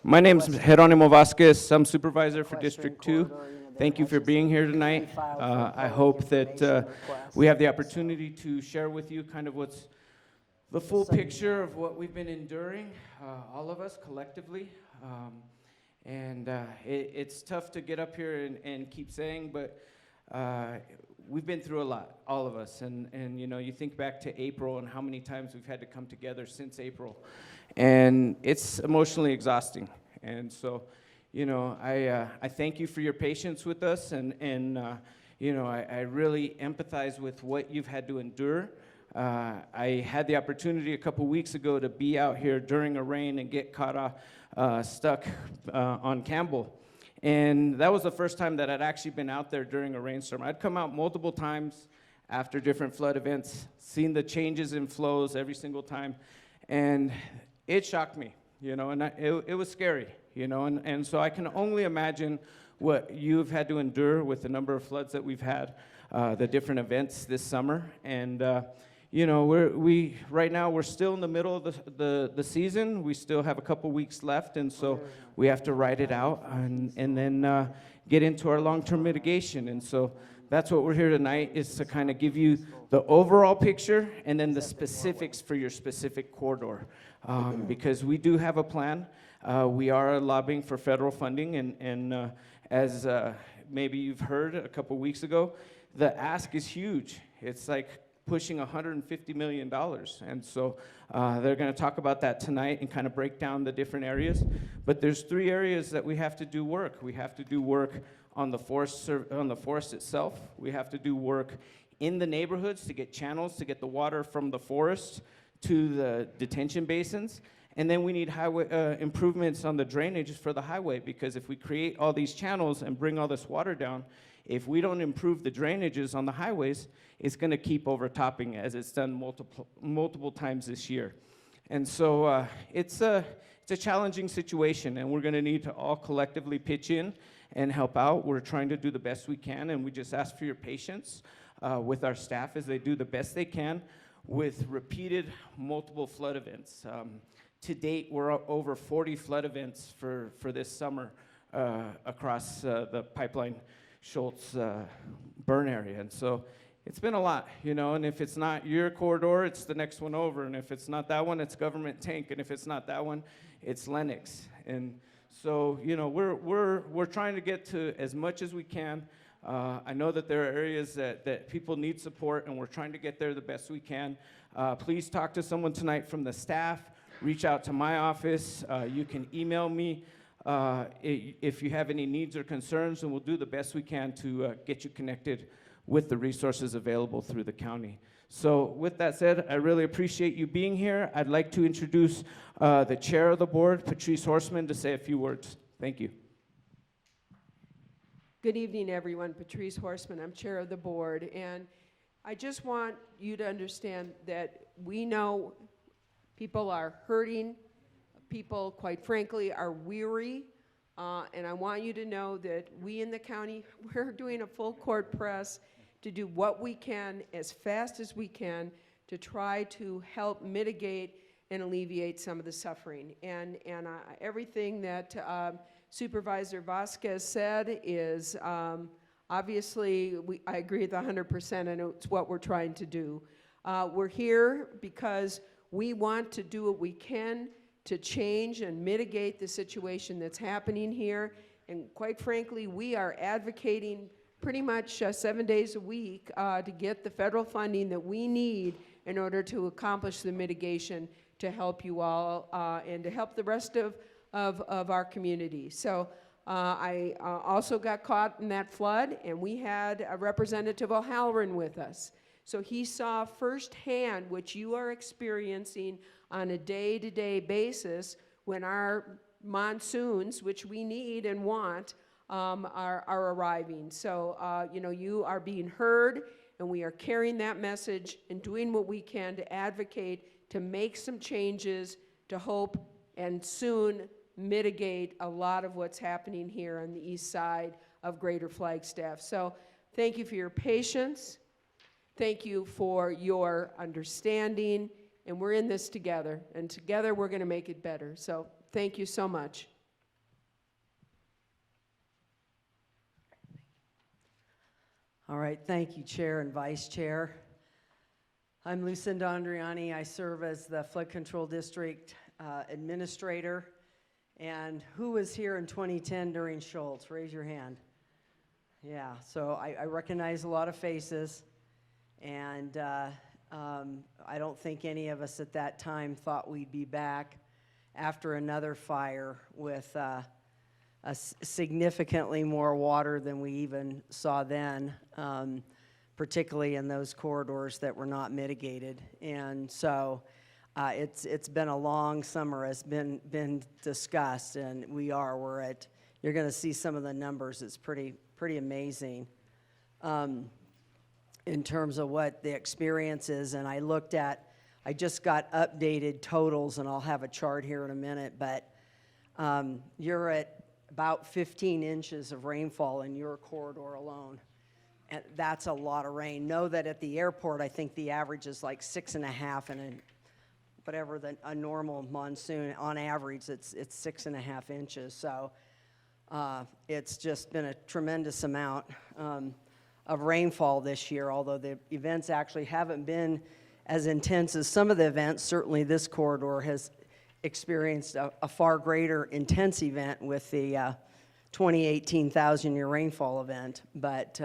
My name's Jeronimo Vasquez. I'm supervisor for District 2. Thank you for being here tonight. I hope that we have the opportunity to share with you kind of what's the full picture of what we've been enduring, all of us collectively. It's tough to get up here and keep saying, but we've been through a lot, all of us. And you know, you think back to April and how many times we've had to come together since April. And it's emotionally exhausting. And so, you know, I thank you for your patience with us. And you know, I really empathize with what you've had to endure. I had the opportunity a couple weeks ago to be out here during a rain and get caught stuck on Campbell. And that was the first time that I'd actually been out there during a rainstorm. I'd come out multiple times after different flood events, seen the changes in flows every single time, and it shocked me, you know, and it was scary, you know, and so I can only imagine what you've had to endure with the number of floods that we've had, the different events this summer, and you know, right now we're still in the middle of the season. We still have a couple weeks left, and so we have to ride it out and then get into our long-term mitigation. And so that's what we're here tonight, is to kind of give you the overall picture and then the specifics for your specific corridor, because we do have a plan. We are lobbying for federal funding, and as maybe you've heard a couple weeks ago, the ask is huge. It's like pushing $150 million. And so they're going to talk about that tonight and kind of break down the different areas. But there's 3 areas that we have to do work. We have to do work on the forest itself. We have to do work in the neighborhoods to get channels, to get the water from the forest to the detention basins. And then we need highway improvements on the drainage for the highway, because if we create all these channels and bring all this water down, if we don't improve the drainages on the highways, it's going to keep overtopping, as it's done multiple times this year. And so it's a challenging situation, and we're going to need to all collectively pitch in and help out. We're trying to do the best we can, and we just ask for your patience with our staff as they do the best they can with repeated multiple flood events. To date, we're over 40 flood events for this summer across the Pipeline Schultz burn area. And so it's been a lot, you know, and if it's not your corridor, it's the next one over, and if it's not that one, it's Government Tank, and if it's not that one, it's Lennox. And so, you know, we're trying to get to as much as we can. I know that there are areas that people need support, and we're trying to get there the best we can. Please talk to someone tonight from the staff. Reach out to my office. You can email me if you have any needs or concerns, and we'll do the best we can to get you connected with the resources available through the county. So with that said, I really appreciate you being here. I'd like to introduce the chair of the board, Patrice Horseman, to say a few words. Thank you. Good evening, everyone. Patrice Horseman. I'm chair of the board, and I just want you to understand that we know people are hurting. People, quite frankly, are weary, and I want you to know that we in the county, we're doing a full court press to do what we can as fast as we can to try to help mitigate and alleviate some of the suffering. And everything that Supervisor Vasquez said is obviously, I agree with 100%, and it's what we're trying to do. We're here because we want to do what we can to change and mitigate the situation that's happening here. And quite frankly, we are advocating pretty much 7 days a week to get the federal funding that we need in order to accomplish the mitigation to help you all and to help the rest of our community. So I also got caught in that flood, and we had a Representative O'Halloran with us. So he saw firsthand what you are experiencing on a day-to-day basis when our monsoons, which we need and want, are arriving. So, you know, you are being heard, and we are carrying that message and doing what we can to advocate, to make some changes, to hope and soon mitigate a lot of what's happening here on the east side of Greater Flagstaff. So thank you for your patience. Thank you for your understanding, and we're in this together, and together we're going to make it better. So thank you so much. All right, thank you, Chair and Vice Chair. I'm Lucinda Andriani. I serve as the Flood Control District Administrator. And who was here in 2010 during Schultz? Raise your hand. Yeah, so I recognize a lot of faces. And I don't think any of us at that time thought we'd be back after another fire with significantly more water than we even saw then, particularly in those corridors that were not mitigated. And so it's been a long summer, has been discussed, and we're at, you're going to see some of the numbers. It's pretty amazing in terms of what the experience is. And I just got updated totals, and I'll have a chart here in a minute, but you're at about 15 inches of rainfall in your corridor alone. And that's a lot of rain. Know that at the airport, I think the average is like 6.5, and a normal monsoon, on average, it's 6.5 inches. So it's just been a tremendous amount of rainfall this year, although the events actually haven't been as intense as some of the events. Certainly this corridor has experienced a far greater intense event with the 2018 1,000-year rainfall event, but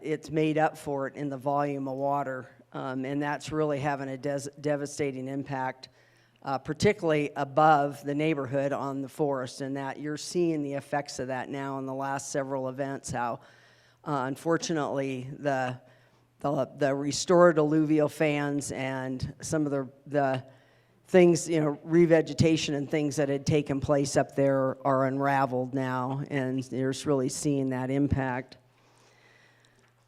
it's made up for it in the volume of water, and that's really having a devastating impact, particularly above the neighborhood on the forest, and that you're seeing the effects of that now in the last several events, how unfortunately the restored alluvial fans and some of the things, revegetation and things that had taken place up there are unraveled now, and you're really seeing that impact.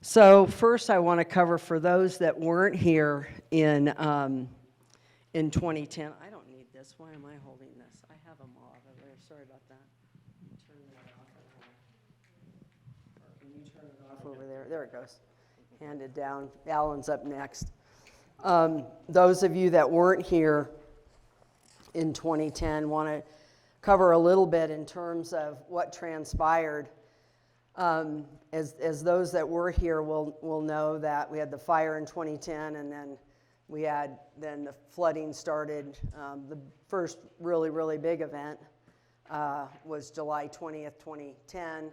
So first I want to cover, for those that weren't here in 2010, I don't need this, why am I holding this? I have them all over there, sorry about that. Turn that off. Or can you turn it off over there? There it goes. Hand it down. Alan's up next. Those of you that weren't here in 2010 want to cover a little bit in terms of what transpired. As those that were here will know that we had the fire in 2010, and then the flooding started. The first really big event was July 20th, 2010,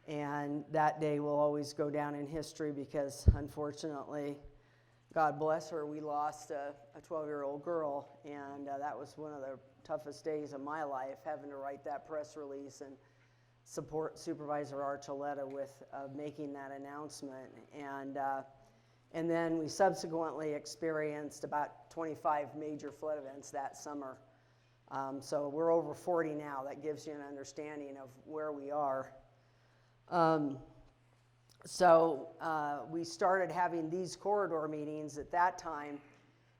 and that day will always go down in history because, unfortunately, God bless her, we lost a 12-year-old girl, and that was one of the toughest days of my life, having to write that press release and support Supervisor Archuleta with making that announcement. And then we subsequently experienced about 25 major flood events that summer. So we're over 40 now. That gives you an understanding of where we are. So we started having these corridor meetings. At that time,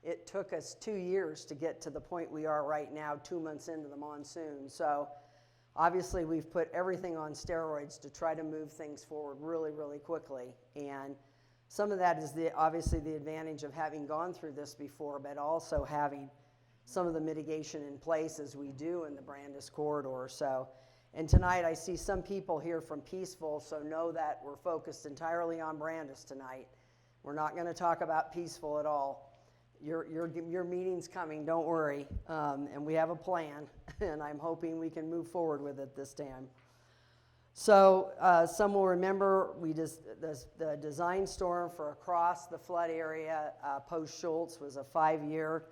it took us 2 years to get to the point we are right now, 2 months into the monsoon. So obviously we've put everything on steroids to try to move things forward really quickly. And some of that is obviously the advantage of having gone through this before, but also having some of the mitigation in place as we do in the Brandis corridor. So. And tonight I see some people here from Peaceful, so know that we're focused entirely on Brandis tonight. We're not going to talk about Peaceful at all. Your meeting's coming, don't worry. And we have a plan, and I'm hoping we can move forward with it this time. So some will remember the design storm for across the flood area post-Schultz was a 5-year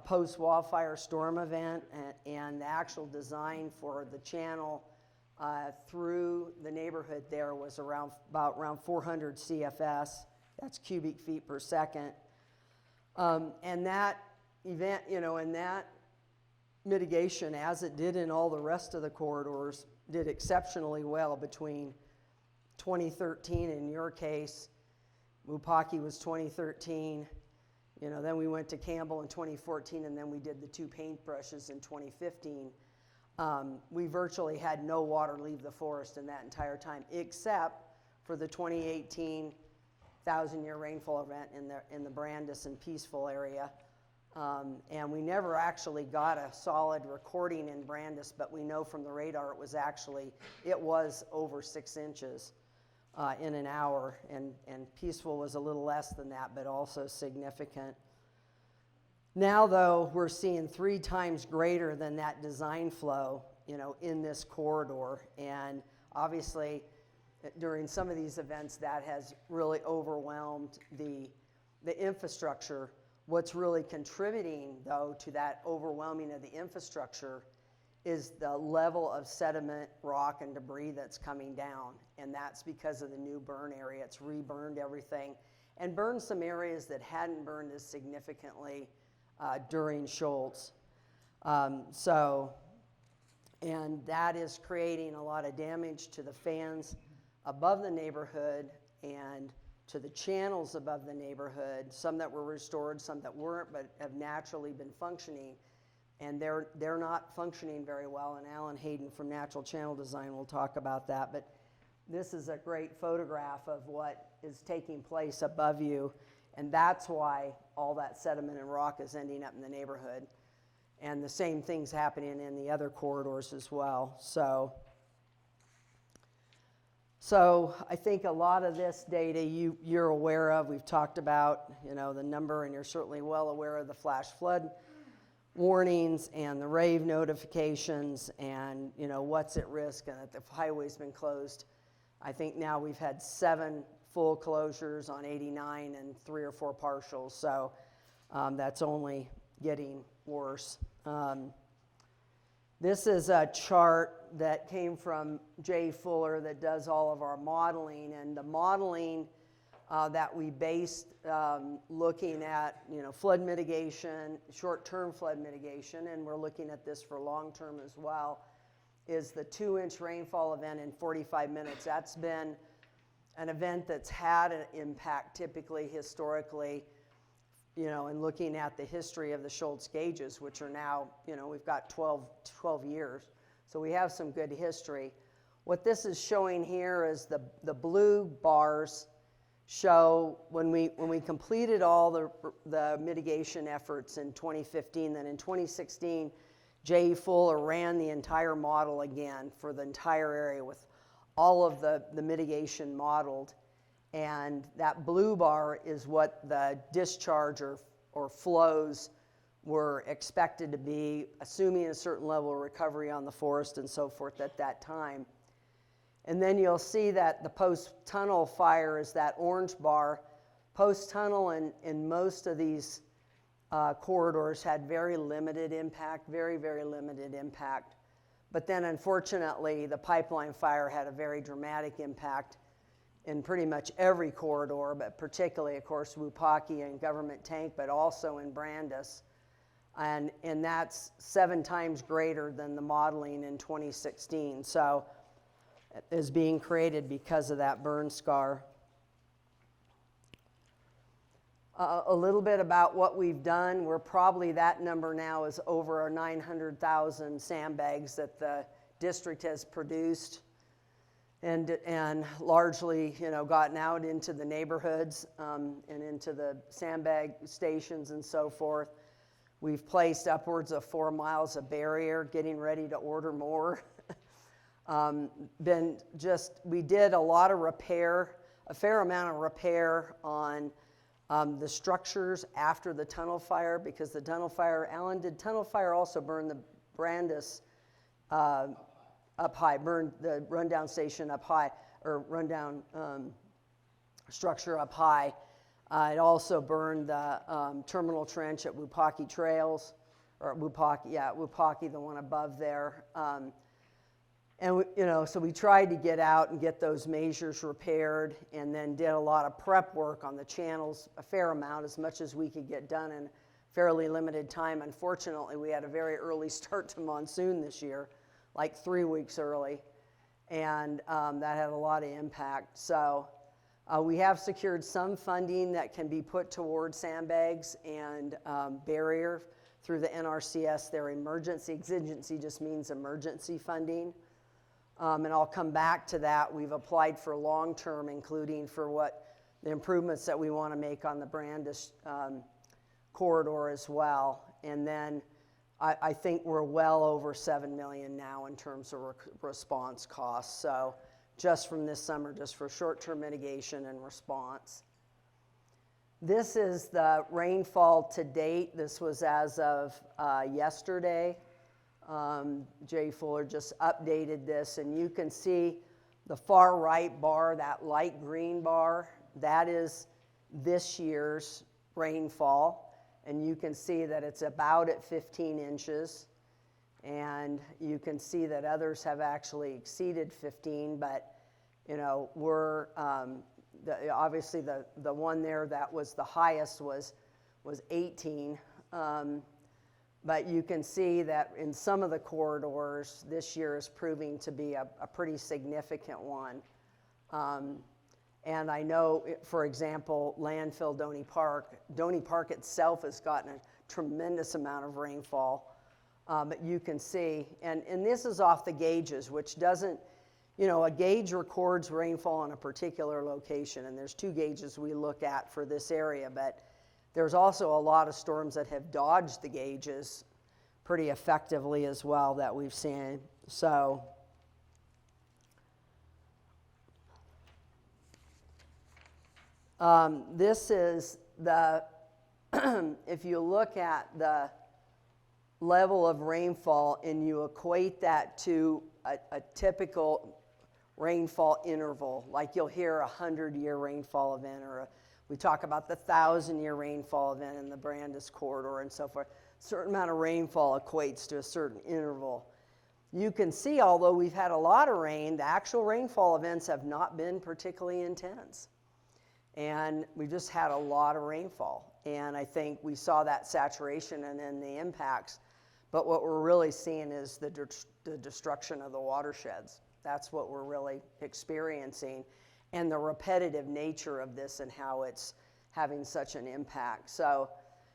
post-wildfire storm event, and the actual design for the channel through the neighborhood there was around 400 CFS, that's cubic feet per second. And that event, and that mitigation, as it did in all the rest of the corridors, did exceptionally well between 2013, in your case, Mupaki was 2013, then we went to Campbell in 2014, and then we did the 2 paintbrushes in 2015. We virtually had no water leave the forest in that entire time, except for the 2018 1,000-year rainfall event in the Brandis and Peaceful area. And we never actually got a solid recording in Brandis, but we know from the radar it was over 6 inches. in an hour, and Peaceful was a little less than that, but also significant. Now, though, we're seeing 3 times greater than that design flow, in this corridor, and obviously, during some of these events, that has really overwhelmed the infrastructure. What's really contributing, though, to that overwhelming of the infrastructure is the level of sediment, rock, and debris that's coming down, and that's because of the new burn area. It's reburned everything and burned some areas that hadn't burned as significantly during Schultz. And that is creating a lot of damage to the fans above the neighborhood and to the channels above the neighborhood, some that were restored, some that weren't, but have naturally been functioning. And they're not functioning very well, and Alan Hayden from Natural Channel Design will talk about that. But this is a great photograph of what is taking place above you, and that's why all that sediment and rock is ending up in the neighborhood. And the same thing's happening in the other corridors as well. So I think a lot of this data you're aware of. We've talked about, the number, and you're certainly well aware of the flash flood warnings and the rave notifications, and what's at risk, and that the highway's been closed. I think now we've had 7 full closures on 89 and 3 or 4 partials, so that's only getting worse. This is a chart that came from Jay Fuller that does all of our modeling, and the modeling that we based looking at flood mitigation, short-term flood mitigation, and we're looking at this for long-term as well, is the 2-inch rainfall event in 45 minutes. That's been an event that's had an impact typically historically, and looking at the history of the Schultz gauges, which are now, we've got 12 years. So we have some good history. What this is showing here is the blue bars show when we completed all the mitigation efforts in 2015, then in 2016, Jay Fuller ran the entire model again for the entire area with all of the mitigation modeled. And that blue bar is what the discharge or flows were expected to be, assuming a certain level of recovery on the forest and so forth at that time. And then you'll see that the post-tunnel fire is that orange bar. Post-tunnel in most of these corridors had very limited impact, very, very limited impact. But then unfortunately, the pipeline fire had a very dramatic impact in pretty much every corridor, but particularly, of course, Wupaki and Government Tank, but also in Brandis. And that's 7 times greater than the modeling in 2016. So it is being created because of that burn scar. A little bit about what we've done. We're probably, that number now is over 900,000 sandbags that the district has produced. And largely, gotten out into the neighborhoods and into the sandbag stations and so forth. We've placed upwards of 4 miles of barrier, getting ready to order more. We did a lot of repair, a fair amount of repair on the structures after the tunnel fire, because the tunnel fire, Alan, did tunnel fire also burn the Brandis up high, burned the rundown station up high, or rundown structure up high. It also burned the terminal trench at Wupaki Trails, or Wupaki, the one above there. And so we tried to get out and get those measures repaired, and then did a lot of prep work on the channels, a fair amount, as much as we could get done in fairly limited time. Unfortunately, we had a very early start to monsoon this year, like 3 weeks early, and that had a lot of impact. So we have secured some funding that can be put towards sandbags and barrier through the NRCS. Their exigency just means emergency funding. And I'll come back to that. We've applied for long-term, including for what the improvements that we want to make on the Brandis corridor as well. And then I think we're well over $7 million now in terms of response costs. So just from this summer, just for short-term mitigation and response. This is the rainfall to date. This was as of yesterday. Jay Fuller just updated this, and you can see the far right bar, that light green bar, that is this year's rainfall. And you can see that it's about at 15 inches. And you can see that others have actually exceeded 15, but you know, we're, obviously the one there that was the highest was 18. But you can see that in some of the corridors, this year is proving to be a pretty significant one. And I know, for example, landfill Donny Park itself has gotten a tremendous amount of rainfall. But you can see, and this is off the gauges, which doesn't, you know, a gauge records rainfall in a particular location, and there's 2 gauges we look at for this area, but there's also a lot of storms that have dodged the gauges pretty effectively as well that we've seen. So, this is the, if you look at the level of rainfall and you equate that to a typical rainfall interval, like you'll hear a 100-year rainfall event, or we talk about the 1,000-year rainfall event in the Brandis corridor and so forth. A certain amount of rainfall equates to a certain interval. You can see, although we've had a lot of rain, the actual rainfall events have not been particularly intense. And we just had a lot of rainfall. And I think we saw that saturation and then the impacts. But what we're really seeing is the destruction of the watersheds. That's what we're really experiencing, and the repetitive nature of this and how it's having such an impact. So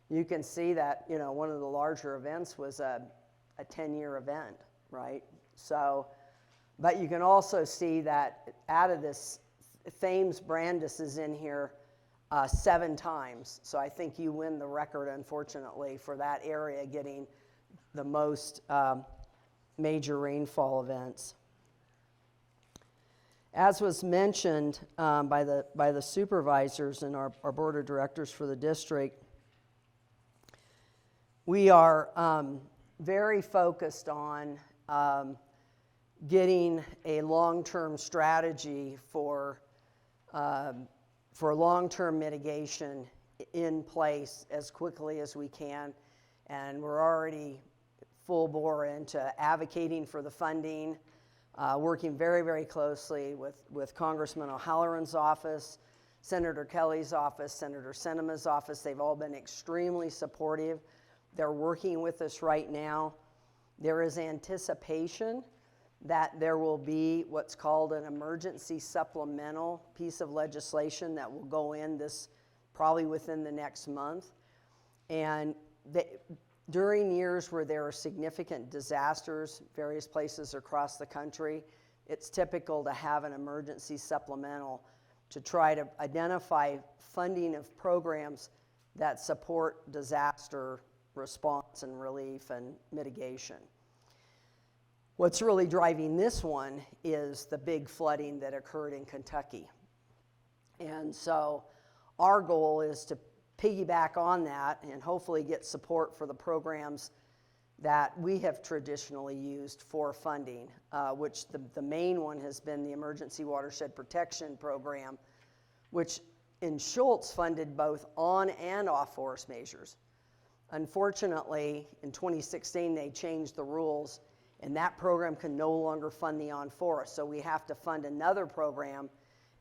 you can see that, you know, one of the larger events was a 10-year event, right? So, but you can also see that out of this, Thames Brandis is in here 7 times. So I think you win the record, unfortunately, for that area getting the most major rainfall events. As was mentioned by the supervisors and our board of directors for the district, we are very focused on getting a long-term strategy for long-term mitigation in place as quickly as we can. And we're already full bore into advocating for the funding, working very, very closely with Congressman O'Halloran's office, Senator Kelly's office, Senator Sinema's office. They've all been extremely supportive. They're working with us right now. There is anticipation that there will be what's called an emergency supplemental piece of legislation that will go in this probably within the next month. And during years where there are significant disasters, various places across the country, it's typical to have an emergency supplemental to try to identify funding of programs that support disaster response and relief and mitigation. What's really driving this one is the big flooding that occurred in Kentucky. And so our goal is to piggyback on that and hopefully get support for the programs that we have traditionally used for funding, which the main one has been the Emergency Watershed Protection Program, which in Schultz funded both on and off forest measures. Unfortunately, in 2016, they changed the rules, and that program can no longer fund the on forest. So we have to fund another program,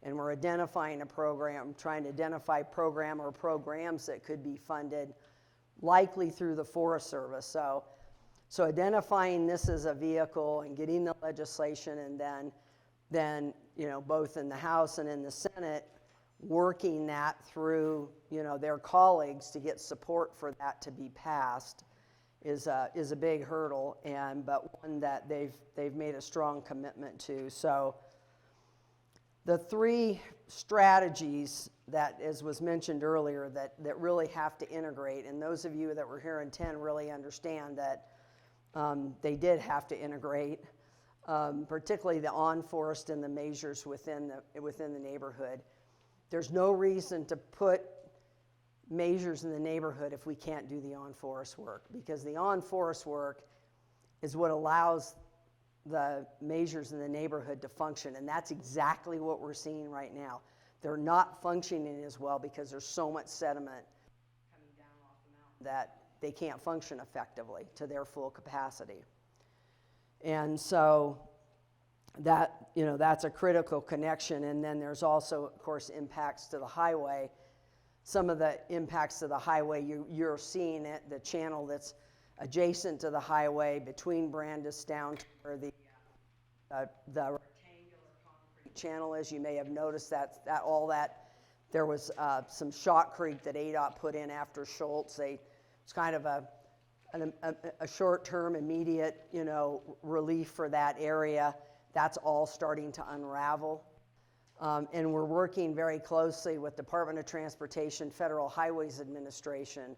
and we're identifying a program, trying to identify program or programs that could be funded, likely through the Forest Service. So identifying this as a vehicle and getting the legislation, and then you know, both in the House and in the Senate, working that through, you know, their colleagues to get support for that to be passed is a big hurdle, but one that they've made a strong commitment to. So the 3 strategies that, as was mentioned earlier, that really have to integrate, and those of you that were here in 10 really understand that they did have to integrate. particularly the on-forest and the measures within the neighborhood. There's no reason to put measures in the neighborhood if we can't do the on-forest work, because the on-forest work is what allows the measures in the neighborhood to function, and that's exactly what we're seeing right now. They're not functioning as well because there's so much sediment coming down off the mountain that they can't function effectively to their full capacity. And so that, that's a critical connection. And then there's also, of course, impacts to the highway. Some of the impacts to the highway, you're seeing it, the channel that's adjacent to the highway between Brandis down to where the rectangular concrete channel is. You may have noticed that there was some shotcrete that ADOT put in after Schultz. It's kind of a short-term, immediate, relief for that area. That's all starting to unravel. And we're working very closely with Department of Transportation, Federal Highways Administration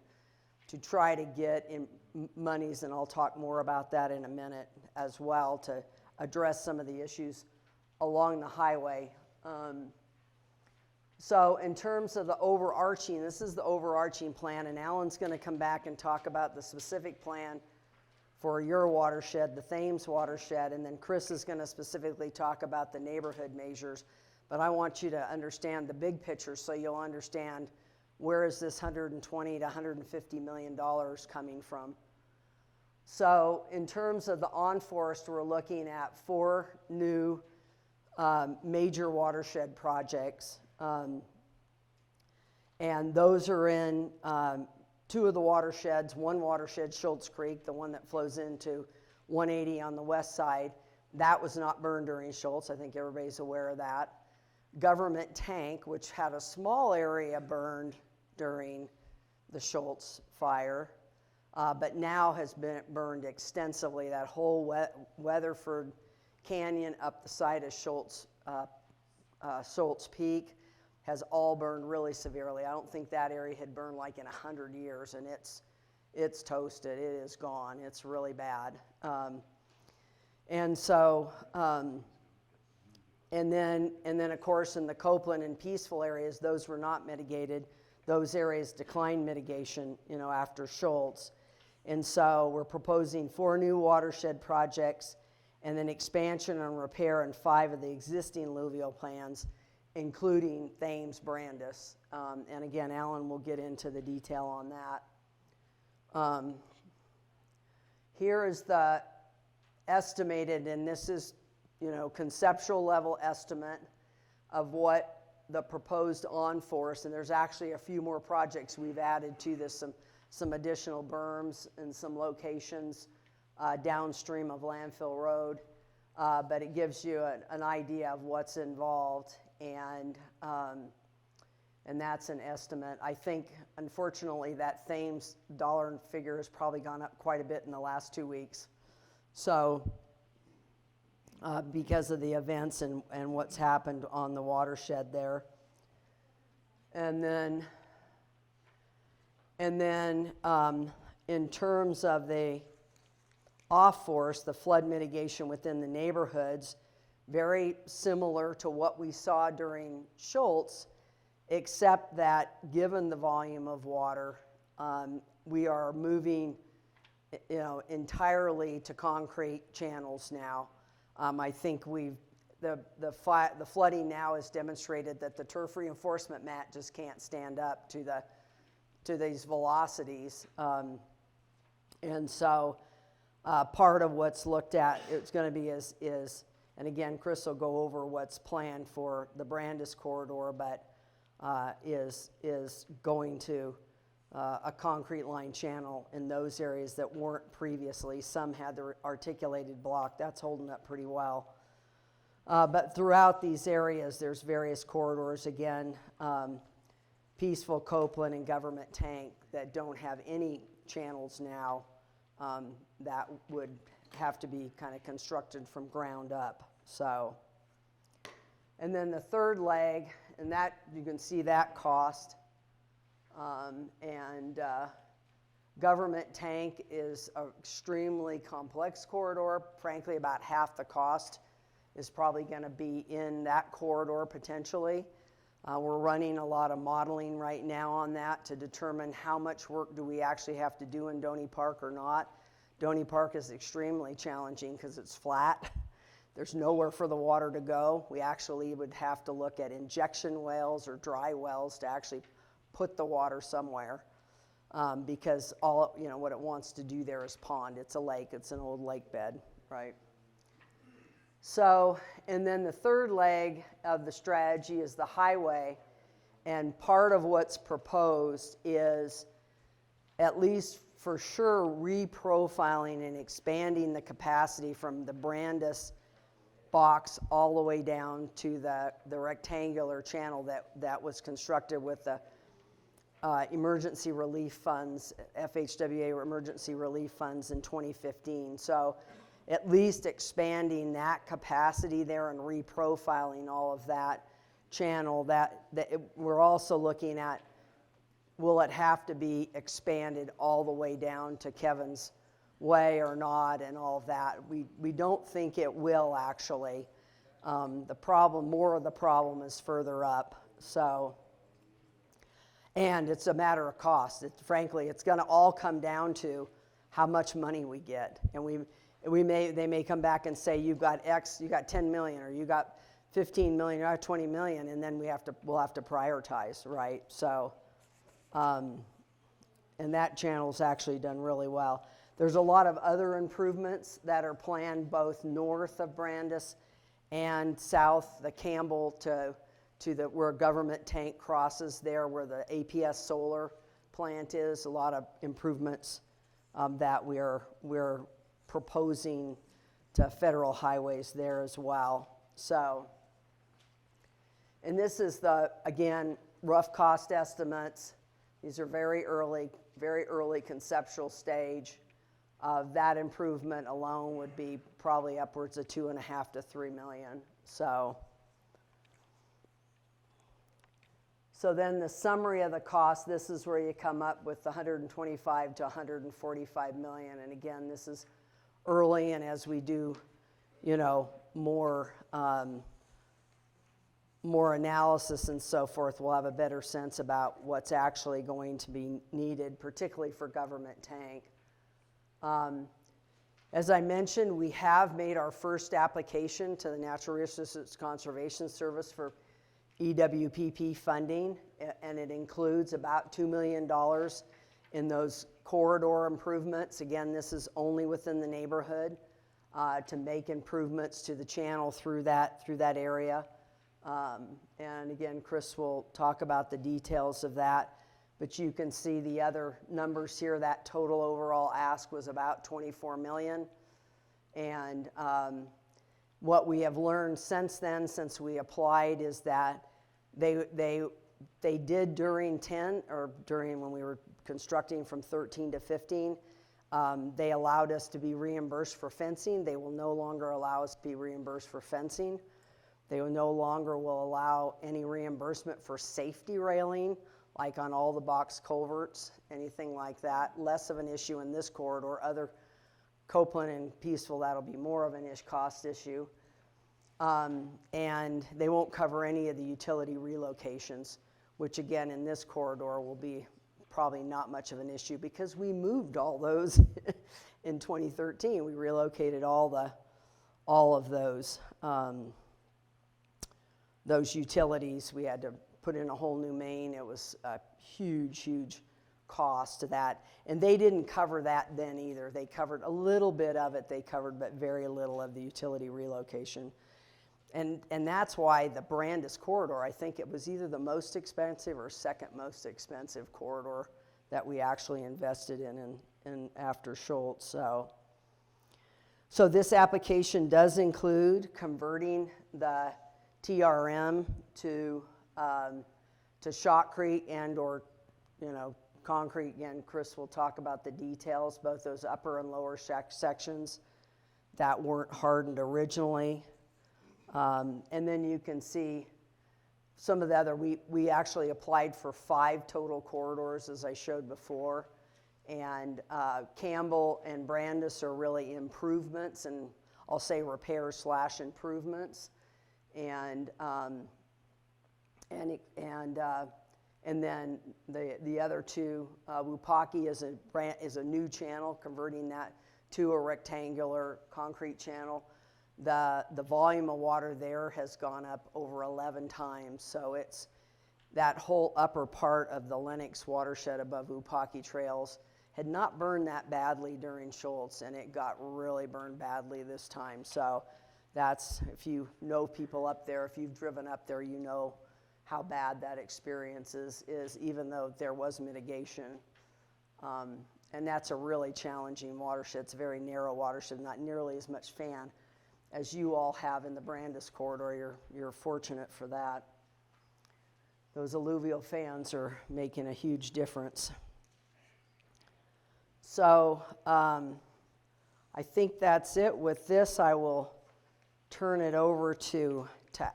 to try to get in monies, and I'll talk more about that in a minute as well, to address some of the issues along the highway. So in terms of the overarching, this is the overarching plan, and Alan's going to come back and talk about the specific plan for your watershed, the Thames watershed, and then Chris is going to specifically talk about the neighborhood measures. But I want you to understand the big picture so you'll understand where is this $120 to $150 million coming from. So in terms of the on-forest, we're looking at 4 new major watershed projects. And those are in 2 of the watersheds. One watershed, Schultz Creek, the one that flows into 180 on the west side. That was not burned during Schultz. I think everybody's aware of that. Government Tank, which had a small area burned during the Schultz fire, but now has been burned extensively. That whole Weatherford Canyon up the side of Schultz Peak has all burned really severely. I don't think that area had burned like in 100 years, and it's toasted. It is gone. It's really bad. And then of course in the Copeland and Peaceful areas, those were not mitigated. Those areas declined mitigation, after Schultz. And so we're proposing 4 new watershed projects and then expansion and repair in 5 of the existing alluvial plans, including Thames Brandis. And again, Alan will get into the detail on that. Here is the estimated, and this is, conceptual level estimate of what the proposed on-forest, and there's actually a few more projects we've added to this, some additional berms and some locations downstream of Landfill Road, but it gives you an idea of what's involved, and that's an estimate. I think, unfortunately, that Thames dollar figure has probably gone up quite a bit in the last 2 weeks. So, because of the events and what's happened on the watershed there. And then in terms of the off-forest, the flood mitigation within the neighborhoods, very similar to what we saw during Schultz, except that given the volume of water, we are moving entirely to concrete channels now. I think the flooding now has demonstrated that the turf reinforcement mat just can't stand up to these velocities, and so part of what's looked at it's going to be is, and again, Chris will go over what's planned for the Brandis corridor, but is going to a concrete line channel in those areas that weren't previously. Some had the articulated block. That's holding up pretty well. But throughout these areas, there's various corridors, again, Peaceful, Copeland, and Government Tank that don't have any channels now, that would have to be kind of constructed from ground up. So, and then the third leg, and that you can see that cost. Government tank is an extremely complex corridor. Frankly, about half the cost is probably going to be in that corridor potentially. We're running a lot of modeling right now on that to determine how much work do we actually have to do in Donny Park or not. Donny Park is extremely challenging because it's flat. There's nowhere for the water to go. We actually would have to look at injection wells or dry wells to actually put the water somewhere, because all, you know, what it wants to do there is pond. It's a lake. It's an old lake bed, right? So, and then the third leg of the strategy is the highway, and part of what's proposed is, at least for sure, reprofiling and expanding the capacity from the Brandis box all the way down to the rectangular channel that was constructed with the emergency relief funds, FHWA emergency relief funds in 2015. So at least expanding that capacity there and reprofiling all of that channel. We're also looking at, will it have to be expanded all the way down to Kevin's Way or not, and all of that. We don't think it will actually. More of the problem is further up. So, and it's a matter of cost. Frankly, it's going to all come down to how much money we get, and they may come back and say, you've got X, you got 10 million, or you got 15 million, or 20 million, and then we'll have to prioritize, right? So, and that channel's actually done really well. There's a lot of other improvements that are planned both north of Brandis and south, the Campbell to where government tank crosses there, where the APS solar plant is. A lot of improvements that we're proposing to federal highways there as well. So, and this is again, rough cost estimates. These are very early conceptual stage. That improvement alone would be probably upwards of $2.5 to $3 million. So then the summary of the cost, this is where you come up with the 125 to 145 million. And again, this is early, and as we do, you know, more analysis and so forth, we'll have a better sense about what's actually going to be needed, particularly for government tank. As I mentioned, we have made our first application to the Natural Resources Conservation Service for EWPP funding, and it includes about $2 million in those corridor improvements. Again, this is only within the neighborhood to make improvements to the channel through that area. And again, Chris will talk about the details of that. But you can see the other numbers here. That total overall ask was about $24 million. And what we have learned since then, since we applied, is that they did during when we were constructing from 13 to 15, they allowed us to be reimbursed for fencing. They will no longer allow us to be reimbursed for fencing. They will no longer allow any reimbursement for safety railing, like on all the box culverts, anything like that. Less of an issue in this corridor. Other Copeland and Peaceful, that'll be more of an cost issue. And they won't cover any of the utility relocations, which again in this corridor will be probably not much of an issue because we moved all those in 2013. We relocated all of those utilities. We had to put in a whole new main. It was a huge cost to that. And they didn't cover that then either. They covered a little bit of it, but very little of the utility relocation. And that's why the Brandis corridor, I think it was either the most expensive or second most expensive corridor that we actually invested in after Schultz. So this application does include converting the TRM to shotcrete and or concrete. Again, Chris will talk about the details, both those upper and lower sections that weren't hardened originally. And then you can see some of the other, we actually applied for 5 total corridors, as I showed before, And Campbell and Brandis are really improvements, and I'll say repairs / improvements. And then the other two, Wupaki is a new channel, converting that to a rectangular concrete channel. The volume of water there has gone up over 11 times, so it's that whole upper part of the Lennox watershed above Wupaki Trails had not burned that badly during Schultz, and it got really burned badly this time. So that's, if you know people up there, if you've driven up there, you know how bad that experience is even though there was mitigation. And that's a really challenging watershed. It's a very narrow watershed, not nearly as much fan as you all have in the Brandis corridor. You're fortunate for that. Those alluvial fans are making a huge difference. So I think that's it. With this, I will turn it over to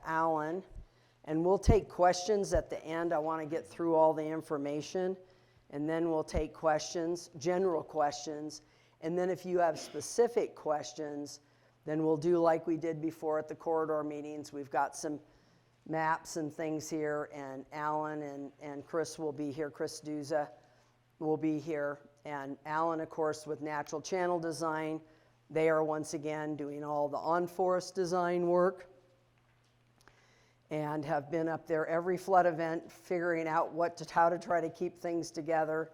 Alan, and we'll take questions at the end. I want to get through all the information, and then we'll take questions, general questions, and then if you have specific questions, then we'll do like we did before at the corridor meetings. We've got some maps and things here, and Alan and Chris will be here. Chris Duza will be here. And Alan, of course, with Natural Channel Design, they are once again doing all the on-forest design work and have been up there every flood event figuring out how to try to keep things together.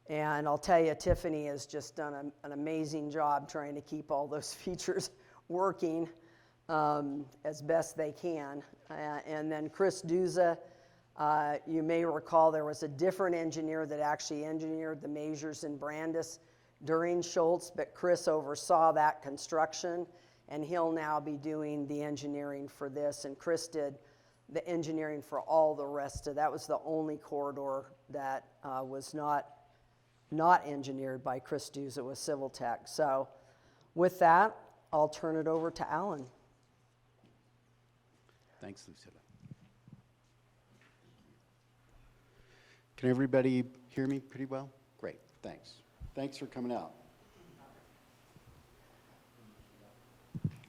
And I'll tell you, Tiffany has just done an amazing job trying to keep all those features working as best they can. And then Chris Duza, you may recall there was a different engineer that actually engineered the measures in Brandis during Schultz, but Chris oversaw that construction, and he'll now be doing the engineering for this. And Chris did the engineering for all the rest of that. Was the only corridor that was not engineered by Chris Duza with Civil Tech. So with that, I'll turn it over to Alan. Thanks, Lucilla. Can everybody hear me pretty well? Great, thanks. Thanks for coming out.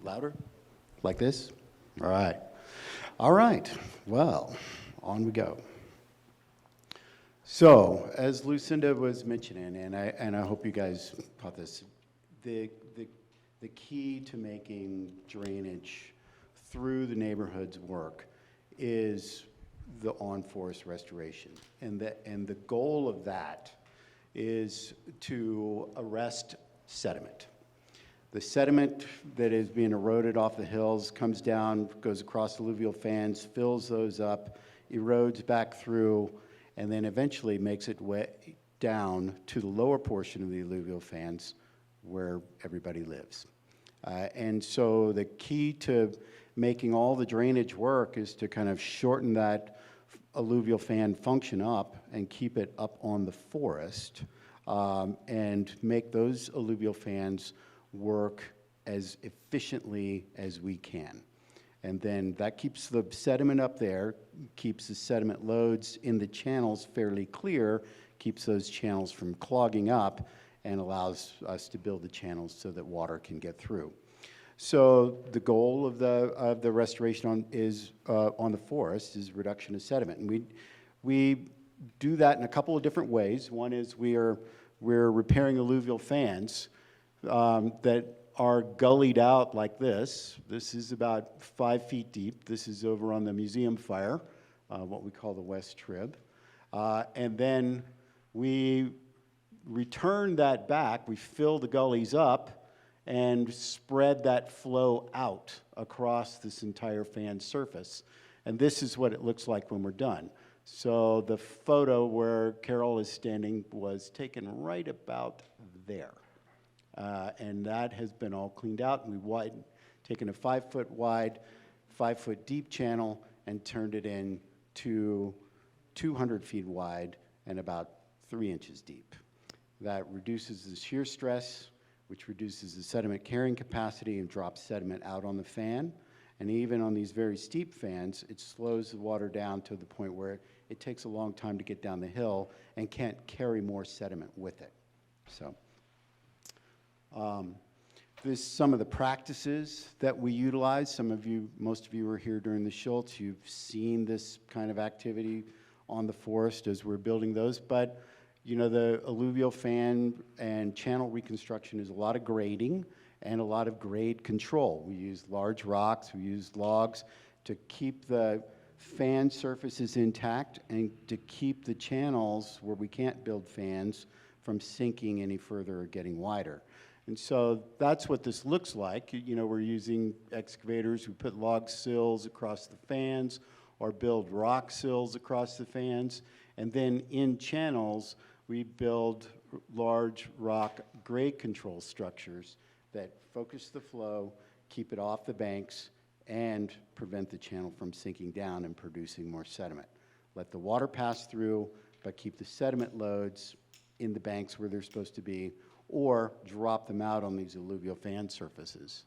Louder? Like this? All right. All right, well, on we go. So, as Lucinda was mentioning, and I hope you guys caught this, the key to making drainage through the neighborhoods work is the on-forest restoration. And the goal of that is to arrest sediment. The sediment that is being eroded off the hills comes down, goes across alluvial fans, fills those up, erodes back through, and then eventually makes it down to the lower portion of the alluvial fans where everybody lives. And so the key to making all the drainage work is to kind of shorten that alluvial fan function up and keep it up on the forest, and make those alluvial fans work as efficiently as we can. And then that keeps the sediment up there, keeps the sediment loads in the channels fairly clear, keeps those channels from clogging up, and allows us to build the channels so that water can get through. So the goal of the restoration on the forest is reduction of sediment. And we do that in a couple of different ways. One is we're repairing alluvial fans that are gullied out like this. This is about 5 feet deep. This is over on the museum fire, what we call the West Trib. And then we return that back. We fill the gullies up and spread that flow out across this entire fan surface. And this is what it looks like when we're done. So the photo where Carol is standing was taken right about there. And that has been all cleaned out. And we've taken a 5 foot wide, 5 foot deep channel and turned it into 200 feet wide and about 3 inches deep. That reduces the shear stress, which reduces the sediment carrying capacity and drops sediment out on the fan. And even on these very steep fans, it slows the water down to the point where it takes a long time to get down the hill and can't carry more sediment with it. So this some of the practices that we utilize. Most of you were here during the Schultz. You've seen this kind of activity on the forest as we're building those. But you know, the alluvial fan and channel reconstruction is a lot of grading and a lot of grade control. We use large rocks, we use logs to keep the fan surfaces intact and to keep the channels where we can't build fans from sinking any further or getting wider. And so that's what this looks like. You know, we're using excavators who put log sills across the fans or build rock sills across the fans. And then in channels, we build large rock grade control structures that focus the flow, keep it off the banks, and prevent the channel from sinking down and producing more sediment. Let the water pass through, but keep the sediment loads in the banks where they're supposed to be, or drop them out on these alluvial fan surfaces.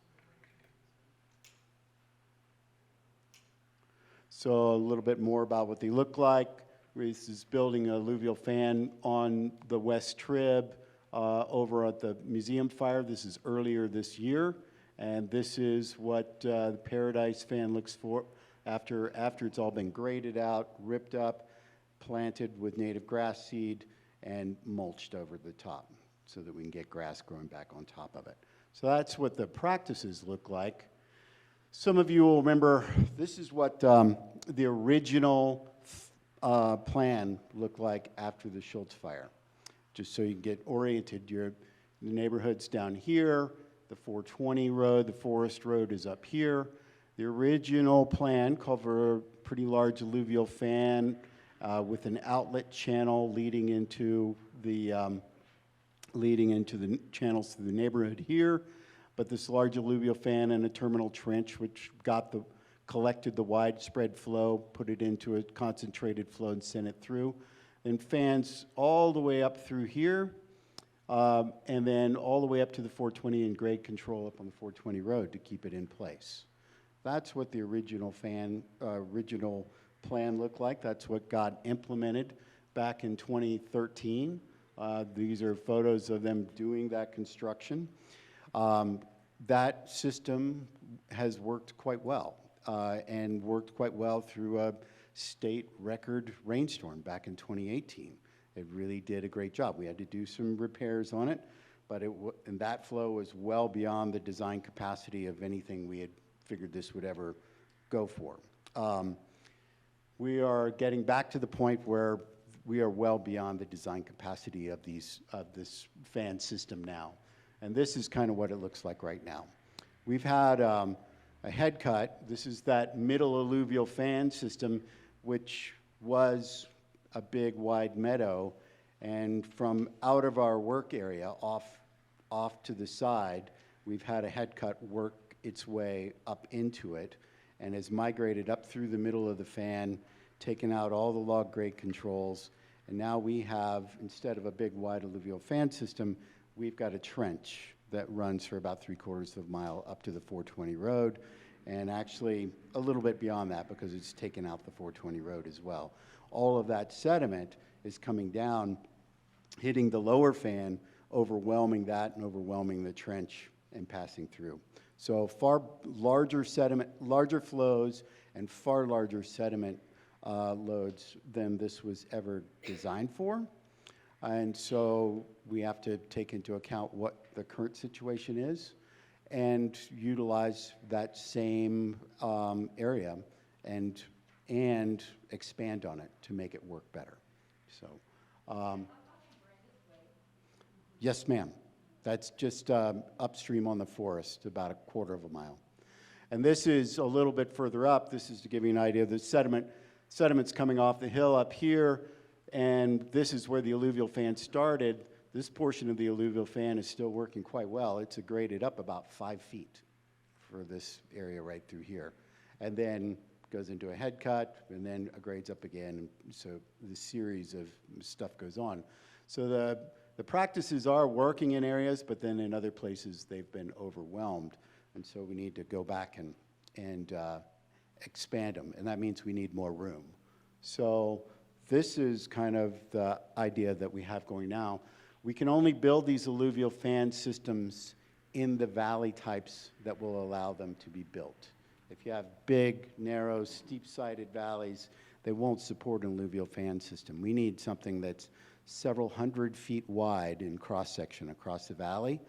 So a little bit more about what they look like. This is building an alluvial fan on the West Trib over at the museum fire. This is earlier this year. And this is what the Paradise fan looks for after it's all been graded out, ripped up, planted with native grass seed, and mulched over the top so that we can get grass growing back on top of it. So that's what the practices look like. Some of you will remember this is what the original plan looked like after the Schultz fire. Just so you can get oriented, the neighborhood's down here, the 420 road, the Forest Road is up here. The original plan called for a pretty large alluvial fan with an outlet channel leading into the channels through the neighborhood here. But this large alluvial fan and a terminal trench, which collected the widespread flow, put it into a concentrated flow and sent it through. Then fans all the way up through here, and then all the way up to the 420 and grade control up on the 420 road to keep it in place. That's what the original plan looked like. That's what got implemented back in 2013. These are photos of them doing that construction. That system has worked quite well, and worked quite well through a state record rainstorm back in 2018. It really did a great job. We had to do some repairs on it, but and that flow was well beyond the design capacity of anything we had figured this would ever go for. We are getting back to the point where we are well beyond the design capacity of this fan system now. And this is kind of what it looks like right now. We've had a head cut. This is that middle alluvial fan system, which was a big wide meadow, and from out of our work area off to the side, we've had a head cut work its way up into it and has migrated up through the middle of the fan, taken out all the log grade controls, and now we have, instead of a big wide alluvial fan system, we've got a trench that runs for about 3/4 of a mile up to the 420 road, and actually a little bit beyond that because it's taken out the 420 road as well. All of that sediment is coming down, hitting the lower fan, overwhelming that and overwhelming the trench and passing through. So far larger sediment, larger flows, and far larger sediment loads than this was ever designed for. And so we have to take into account what the current situation is and utilize that same area and expand on it to make it work better. So, yes, ma'am. That's just upstream on the forest, about 1/4 of a mile. And this is a little bit further up. This is to give you an idea of the sediment's coming off the hill up here, and this is where the alluvial fan started. This portion of the alluvial fan is still working quite well. It's graded up about 5 feet for this area right through here. And then goes into a head cut, and then grades up again, and so the series of stuff goes on. So the practices are working in areas, but then in other places they've been overwhelmed, and so we need to go back and expand them, and that means we need more room. So this is kind of the idea that we have going now. We can only build these alluvial fan systems in the valley types that will allow them to be built. If you have big, narrow, steep-sided valleys, they won't support an alluvial fan system. We need something that's several hundred feet wide in cross-section across the valley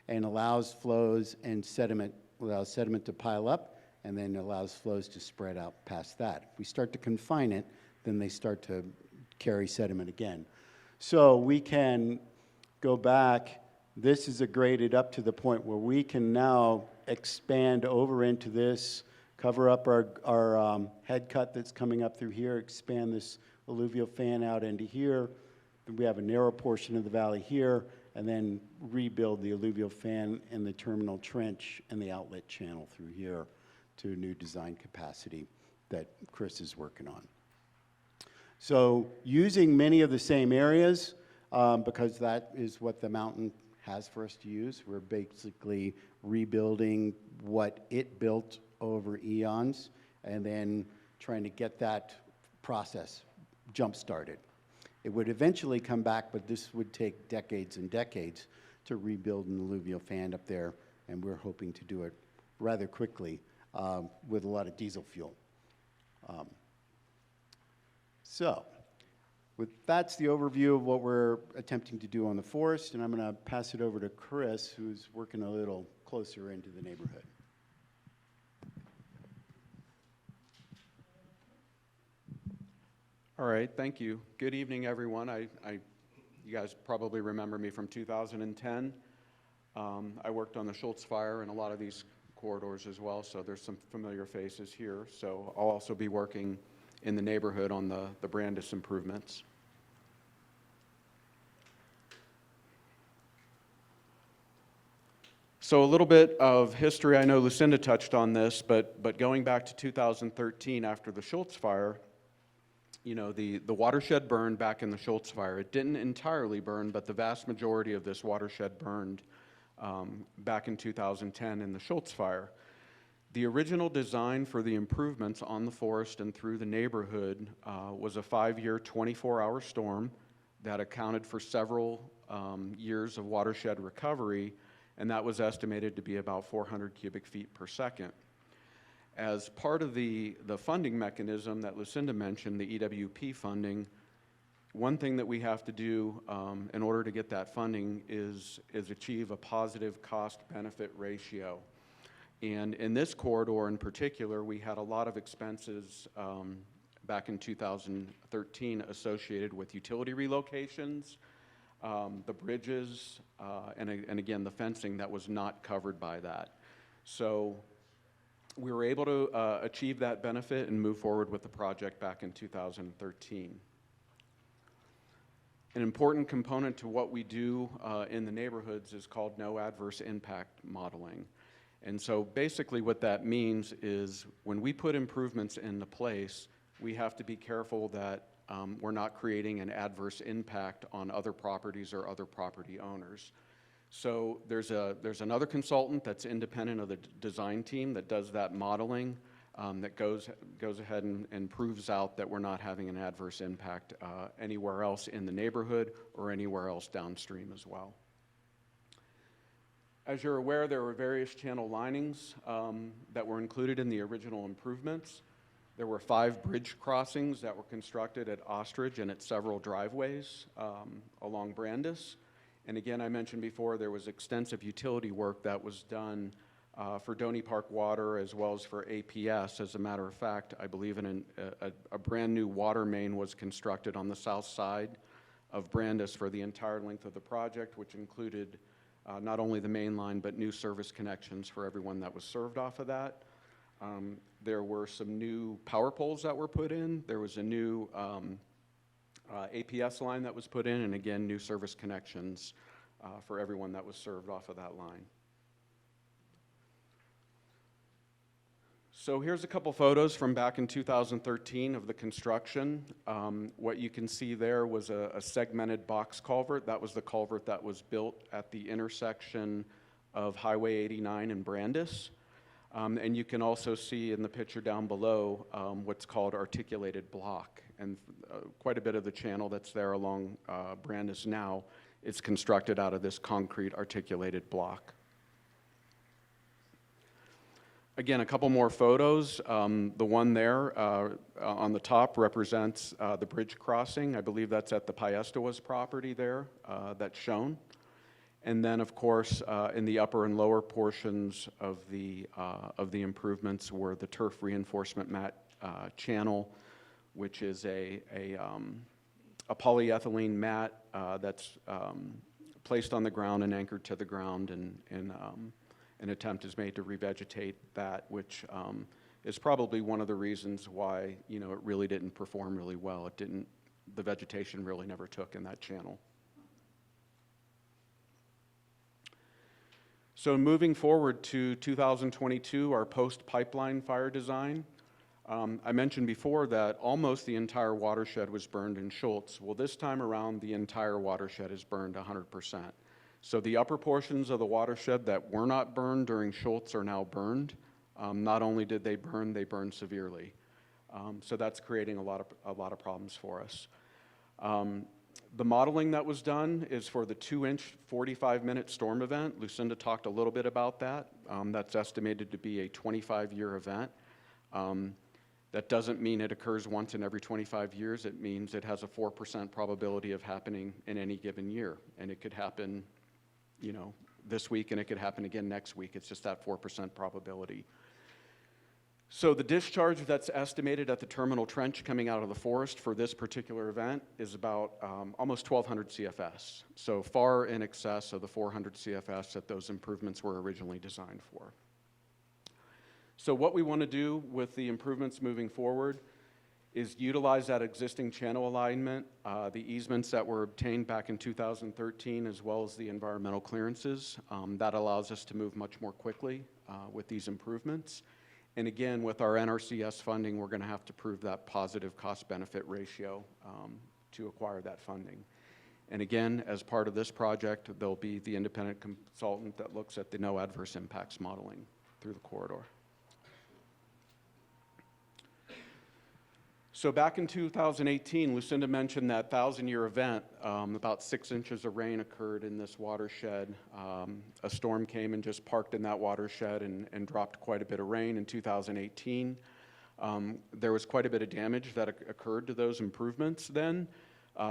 and allows flows and sediment, allows sediment to pile up and then allows flows to spread out past that. If we start to confine it, then they start to carry sediment again. So we can go back. This is a graded up to the point where we can now expand over into this, cover up our head cut that's coming up through here, expand this alluvial fan out into here. We have a narrow portion of the valley here, and then rebuild the alluvial fan and the terminal trench and the outlet channel through here to a new design capacity that Chris is working on. So using many of the same areas, because that is what the mountain has for us to use, we're basically rebuilding what it built over eons and then trying to get that process jump-started. It would eventually come back, but this would take decades and decades to rebuild an alluvial fan up there, and we're hoping to do it rather quickly with a lot of diesel fuel. That's the overview of what we're attempting to do on the forest, and I'm going to pass it over to Chris, who's working a little closer into the neighborhood. All right, thank you. Good evening, everyone. You guys probably remember me from 2010. I worked on the Schultz Fire and a lot of these corridors as well, so there's some familiar faces here. So I'll also be working in the neighborhood on the Brandis improvements. So a little bit of history. I know Lucinda touched on this, but going back to 2013 after the Schultz Fire, you know, the watershed burned back in the Schultz Fire. It didn't entirely burn, but the vast majority of this watershed burned back in 2010 in the Schultz Fire. The original design for the improvements on the forest and through the neighborhood was a 5-year, 24-hour storm that accounted for several years of watershed recovery, and that was estimated to be about 400 cubic feet per second. As part of the funding mechanism that Lucinda mentioned, the EWP funding, one thing that we have to do in order to get that funding is achieve a positive cost-benefit ratio. And in this corridor in particular, we had a lot of expenses back in 2013 associated with utility relocations, the bridges, and again, the fencing that was not covered by that. So we were able to achieve that benefit and move forward with the project back in 2013. An important component to what we do in the neighborhoods is called no adverse impact modeling. And so basically what that means is when we put improvements into place, we have to be careful that we're not creating an adverse impact on other properties or other property owners. So there's another consultant that's independent of the design team that does that modeling, that goes ahead and proves out that we're not having an adverse impact anywhere else in the neighborhood or anywhere else downstream as well. As you're aware, there were various channel linings that were included in the original improvements. There were 5 bridge crossings that were constructed at Ostrich and at several driveways along Brandis. And again, I mentioned before, there was extensive utility work that was done for Donny Park Water as well as for APS. As a matter of fact, I believe a brand new water main was constructed on the south side of Brandis for the entire length of the project, which included not only the main line, but new service connections for everyone that was served off of that. There were some new power poles that were put in. There was a new APS line that was put in, and again, new service connections for everyone that was served off of that line. So here's a couple photos from back in 2013 of the construction. What you can see there was a segmented box culvert. That was the culvert that was built at the intersection of Highway 89 and Brandis. And you can also see in the picture down below what's called articulated block. And quite a bit of the channel that's there along Brandis now It's constructed out of this concrete articulated block. Again, a couple more photos. The one there on the top represents the bridge crossing. I believe that's at the Piestewas property there that's shown. And then, of course, in the upper and lower portions of the improvements were the turf reinforcement mat channel, which is a polyethylene mat that's placed on the ground and anchored to the ground, and an attempt is made to revegetate that, which is probably one of the reasons why, you know, it really didn't perform really well. The vegetation really never took in that channel. So moving forward to 2022, our post-pipeline fire design. I mentioned before that almost the entire watershed was burned in Schultz. Well, this time around, the entire watershed is burned 100%. So the upper portions of the watershed that were not burned during Schultz are now burned. Not only did they burned severely. So that's creating a lot of problems for us. The modeling that was done is for the 2-inch, 45-minute storm event. Lucinda talked a little bit about that. That's estimated to be a 25-year event. That doesn't mean it occurs once in every 25 years. It means it has a 4% probability of happening in any given year. And it could happen, you know, this week, and it could happen again next week. It's just that 4% probability. So the discharge that's estimated at the terminal trench coming out of the forest for this particular event is about almost 1,200 CFS. So far in excess of the 400 CFS that those improvements were originally designed for. So what we want to do with the improvements moving forward is utilize that existing channel alignment, the easements that were obtained back in 2013, as well as the environmental clearances. That allows us to move much more quickly with these improvements. And again, with our NRCS funding, we're going to have to prove that positive cost-benefit ratio to acquire that funding. And again, as part of this project, there'll be the independent consultant that looks at the no adverse impacts modeling through the corridor. So back in 2018, Lucinda mentioned that 1,000-year event. About 6 inches of rain occurred in this watershed. A storm came and just parked in that watershed and dropped quite a bit of rain in 2018. There was quite a bit of damage that occurred to those improvements then,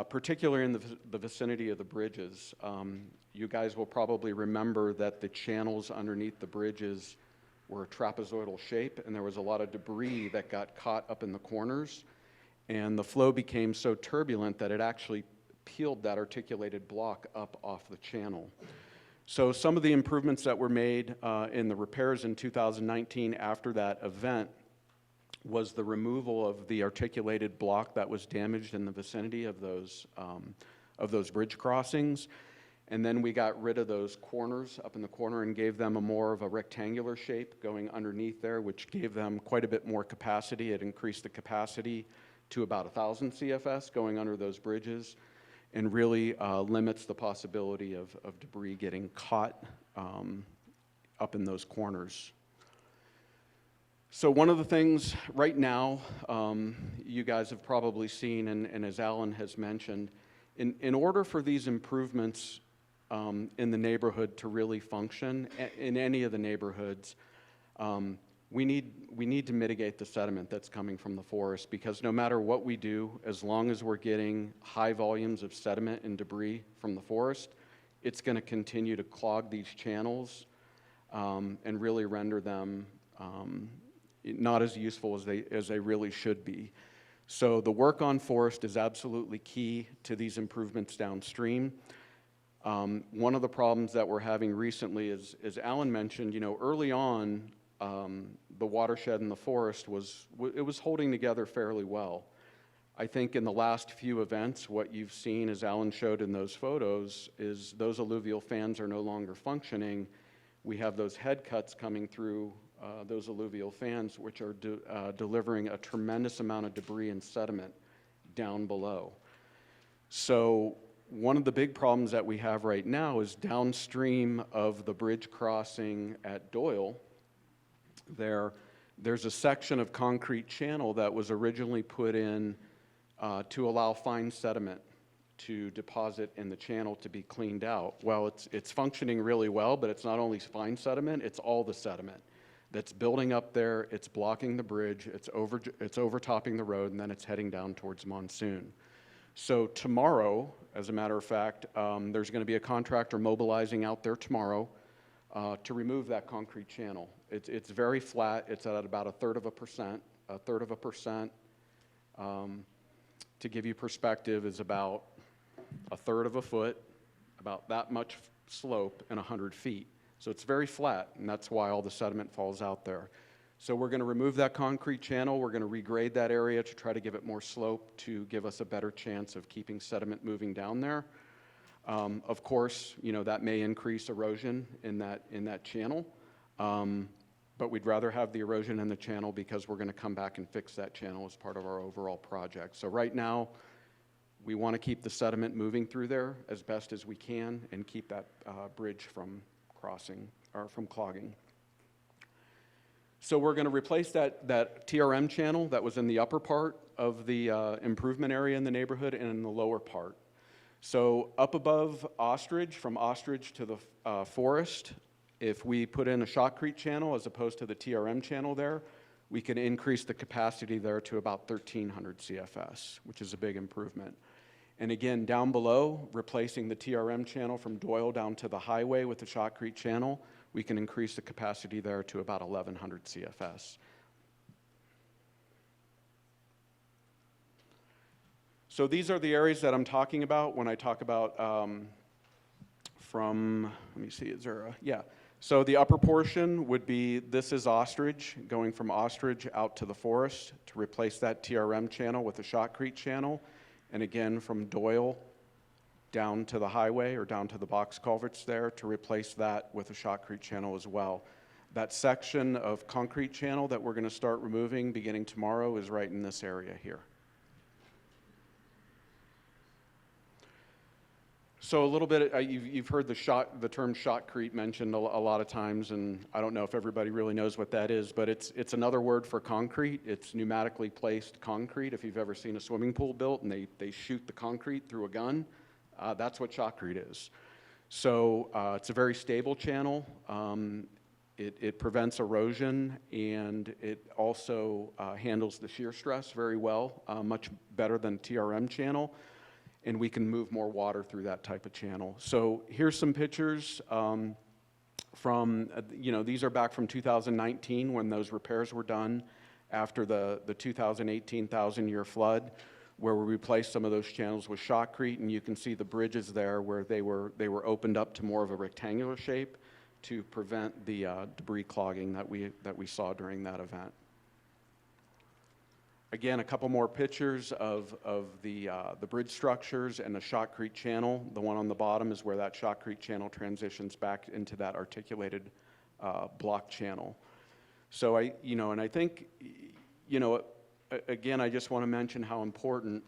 particularly in the vicinity of the bridges. You guys will probably remember that the channels underneath the bridges were a trapezoidal shape, and there was a lot of debris that got caught up in the corners. And the flow became so turbulent that it actually peeled that articulated block up off the channel. So some of the improvements that were made in the repairs in 2019 after that event was the removal of the articulated block that was damaged in the vicinity of those bridge crossings. And then we got rid of those corners up in the corner and gave them a more of a rectangular shape going underneath there, which gave them quite a bit more capacity. It increased the capacity to about 1,000 CFS going under those bridges, and really limits the possibility of debris getting caught up in those corners. So one of the things right now, you guys have probably seen, and as Alan has mentioned, in order for these improvements in the neighborhood to really function, in any of the neighborhoods, we need to mitigate the sediment that's coming from the forest, because no matter what we do, as long as we're getting high volumes of sediment and debris from the forest, it's going to continue to clog these channels and really render them not as useful as they really should be. So the work on forest is absolutely key to these improvements downstream. One of the problems that we're having recently is, as Alan mentioned, you know, early on, the watershed and the forest was holding together fairly well. I think in the last few events, what you've seen, as Alan showed in those photos, is those alluvial fans are no longer functioning. We have those head cuts coming through those alluvial fans, which are delivering a tremendous amount of debris and sediment down below. So one of the big problems that we have right now is downstream of the bridge crossing at Doyle. There's a section of concrete channel that was originally put in to allow fine sediment to deposit in the channel to be cleaned out. Well, it's functioning really well, but it's not only fine sediment, it's all the sediment that's building up there. It's blocking the bridge, it's overtopping the road, and then it's heading down towards monsoon. So tomorrow, as a matter of fact, there's going to be a contractor mobilizing out there tomorrow to remove that concrete channel. It's very flat. It's at about 1/3 of a percent. 1/3 of a percent, to give you perspective, is about 1/3 of a foot, about that much slope, and 100 feet. So it's very flat, and that's why all the sediment falls out there. So we're going to remove that concrete channel. We're going to regrade that area to try to give it more slope to give us a better chance of keeping sediment moving down there. Of course, that may increase erosion in that channel, but we'd rather have the erosion in the channel because we're going to come back and fix that channel as part of our overall project. So right now, we want to keep the sediment moving through there as best as we can and keep that bridge from crossing or from clogging. So we're going to replace that TRM channel that was in the upper part of the improvement area in the neighborhood and in the lower part. So up above Ostrich, from Ostrich to the forest, if we put in a shotcrete channel as opposed to the TRM channel there, we can increase the capacity there to about 1,300 CFS, which is a big improvement. And again, down below, replacing the TRM channel from Doyle down to the highway with the shotcrete channel, we can increase the capacity there to about 1,100 CFS. So these are the areas that I'm talking about when I talk about let me see, is there yeah. So the upper portion would be, this is Ostrich, going from Ostrich out to the forest to replace that TRM channel with a shotcrete channel. And again, from Doyle down to the highway or down to the box culverts there to replace that with a shotcrete channel as well. That section of concrete channel that we're going to start removing beginning tomorrow is right in this area here. So a little bit, you've heard the term shotcrete mentioned a lot of times, and I don't know if everybody really knows what that is, but it's another word for concrete. It's pneumatically placed concrete. If you've ever seen a swimming pool built and they shoot the concrete through a gun, that's what shotcrete is. So it's a very stable channel. It prevents erosion, and it also handles the shear stress very well, much better than TRM channel. And we can move more water through that type of channel. So here's some pictures from, these are back from 2019 when those repairs were done after the 2018 1,000-year flood, where we replaced some of those channels with shotcrete, and you can see the bridges there where they were opened up to more of a rectangular shape to prevent the debris clogging that we saw during that event. Again, a couple more pictures of the bridge structures and the shotcrete channel. The one on the bottom is where that shotcrete channel transitions back into that articulated block channel. So and I think, again, I just want to mention how important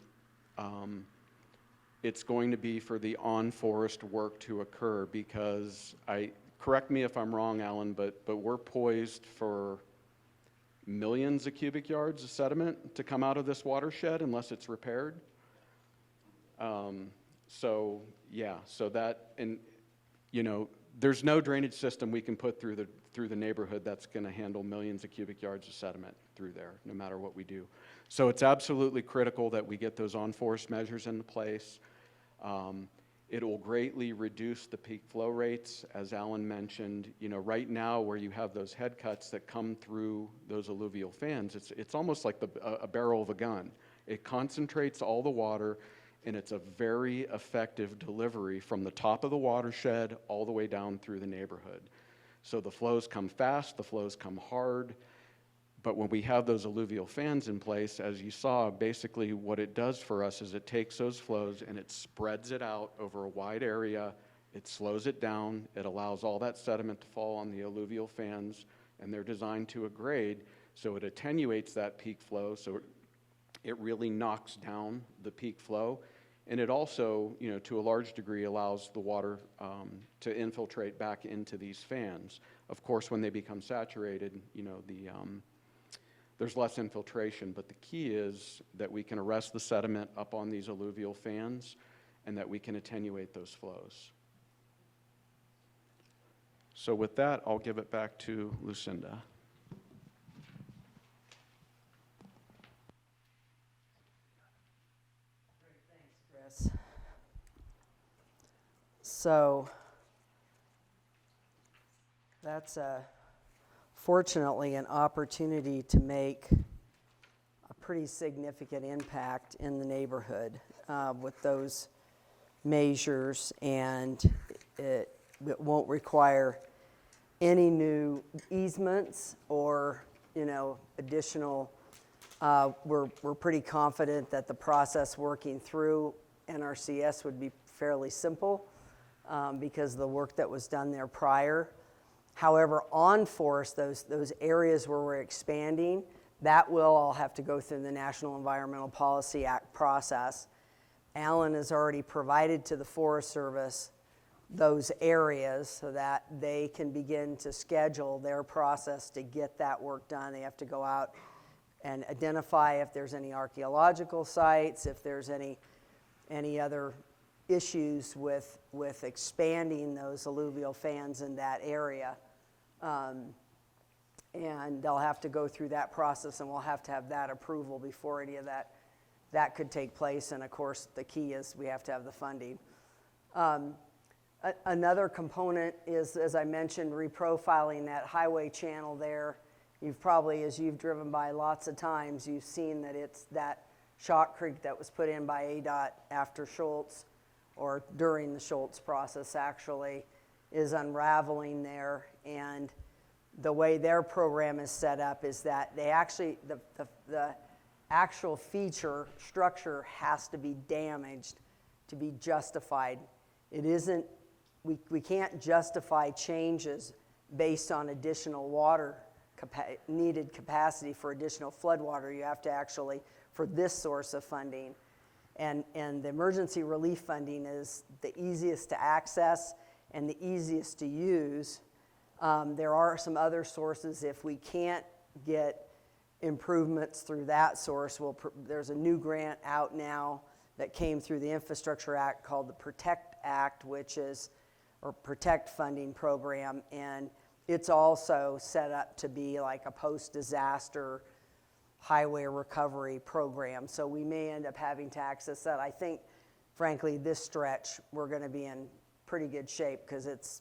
it's going to be for the on-forest work to occur, because correct me if I'm wrong, Alan, but we're poised for millions of cubic yards of sediment to come out of this watershed unless it's repaired. So that, and there's no drainage system we can put through the neighborhood that's going to handle millions of cubic yards of sediment through there, no matter what we do. So it's absolutely critical that we get those on-forest measures into place. It will greatly reduce the peak flow rates, as Alan mentioned. Right now where you have those head cuts that come through those alluvial fans, it's almost like a barrel of a gun. It concentrates all the water, and it's a very effective delivery from the top of the watershed all the way down through the neighborhood. So the flows come fast, the flows come hard. But when we have those alluvial fans in place, as you saw, basically what it does for us is it takes those flows and it spreads it out over a wide area. It slows it down. It allows all that sediment to fall on the alluvial fans, and they're designed to a grade, so it attenuates that peak flow, so it really knocks down the peak flow. And it also, to a large degree, allows the water to infiltrate back into these fans. Of course, when they become saturated, there's less infiltration, but the key is that we can arrest the sediment up on these alluvial fans, and that we can attenuate those flows. So with that, I'll give it back to Lucinda. Chris. So that's fortunately an opportunity to make a pretty significant impact in the neighborhood with those measures, and it won't require any new easements or, additional. We're pretty confident that the process working through NRCS would be fairly simple because of the work that was done there prior. However, on forest, those areas where we're expanding, that will all have to go through the National Environmental Policy Act process. Alan has already provided to the Forest Service those areas so that they can begin to schedule their process to get that work done. They have to go out and identify if there's any archaeological sites, if there's any other issues with expanding those alluvial fans in that area. And they'll have to go through that process, and we'll have to have that approval before any of that could take place. And of course, the key is we have to have the funding. Another component is, as I mentioned, reprofiling that highway channel there. You've probably, as you've driven by lots of times, you've seen that it's that shock creek that was put in by ADOT after Schultz, or during the Schultz process actually, is unraveling there. And the way their program is set up is that they actually, the actual feature structure has to be damaged to be justified. It isn't, we can't justify changes based on additional water needed capacity for additional floodwater. You have to actually, for this source of funding. And the emergency relief funding is the easiest to access and the easiest to use. There are some other sources. If we can't get improvements through that source, there's a new grant out now that came through the Infrastructure Act called the Protect Act, or Protect funding program, and it's also set up to be like a post-disaster highway recovery program. So we may end up having to access that. I think, frankly, this stretch, we're going to be in pretty good shape because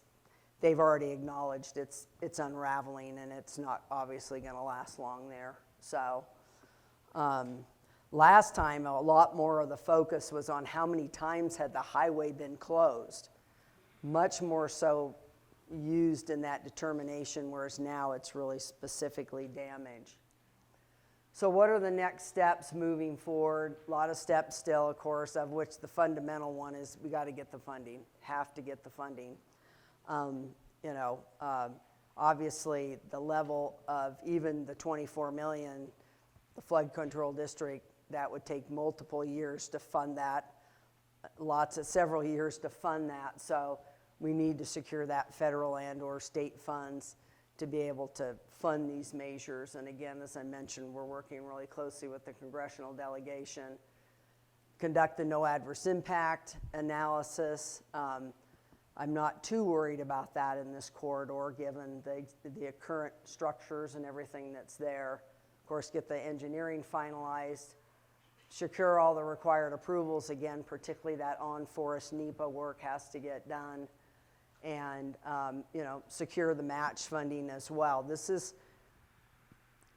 they've already acknowledged it's unraveling, and it's not obviously going to last long there. So last time, a lot more of the focus was on how many times had the highway been closed. Much more so used in that determination, whereas now it's really specifically damaged. So what are the next steps moving forward? A lot of steps still, of course, of which the fundamental one is we got to get the funding, have to get the funding. Obviously the level of even the 24 million, the flood control district, that would take multiple years to fund that, several years to fund that. So we need to secure that federal and or state funds to be able to fund these measures. And again, as I mentioned, we're working really closely with the congressional delegation. Conduct the no adverse impact analysis. I'm not too worried about that in this corridor, given the current structures and everything that's there. Of course, get the engineering finalized, secure all the required approvals, again, particularly that on-forest NEPA work has to get done, and secure the match funding as well. This is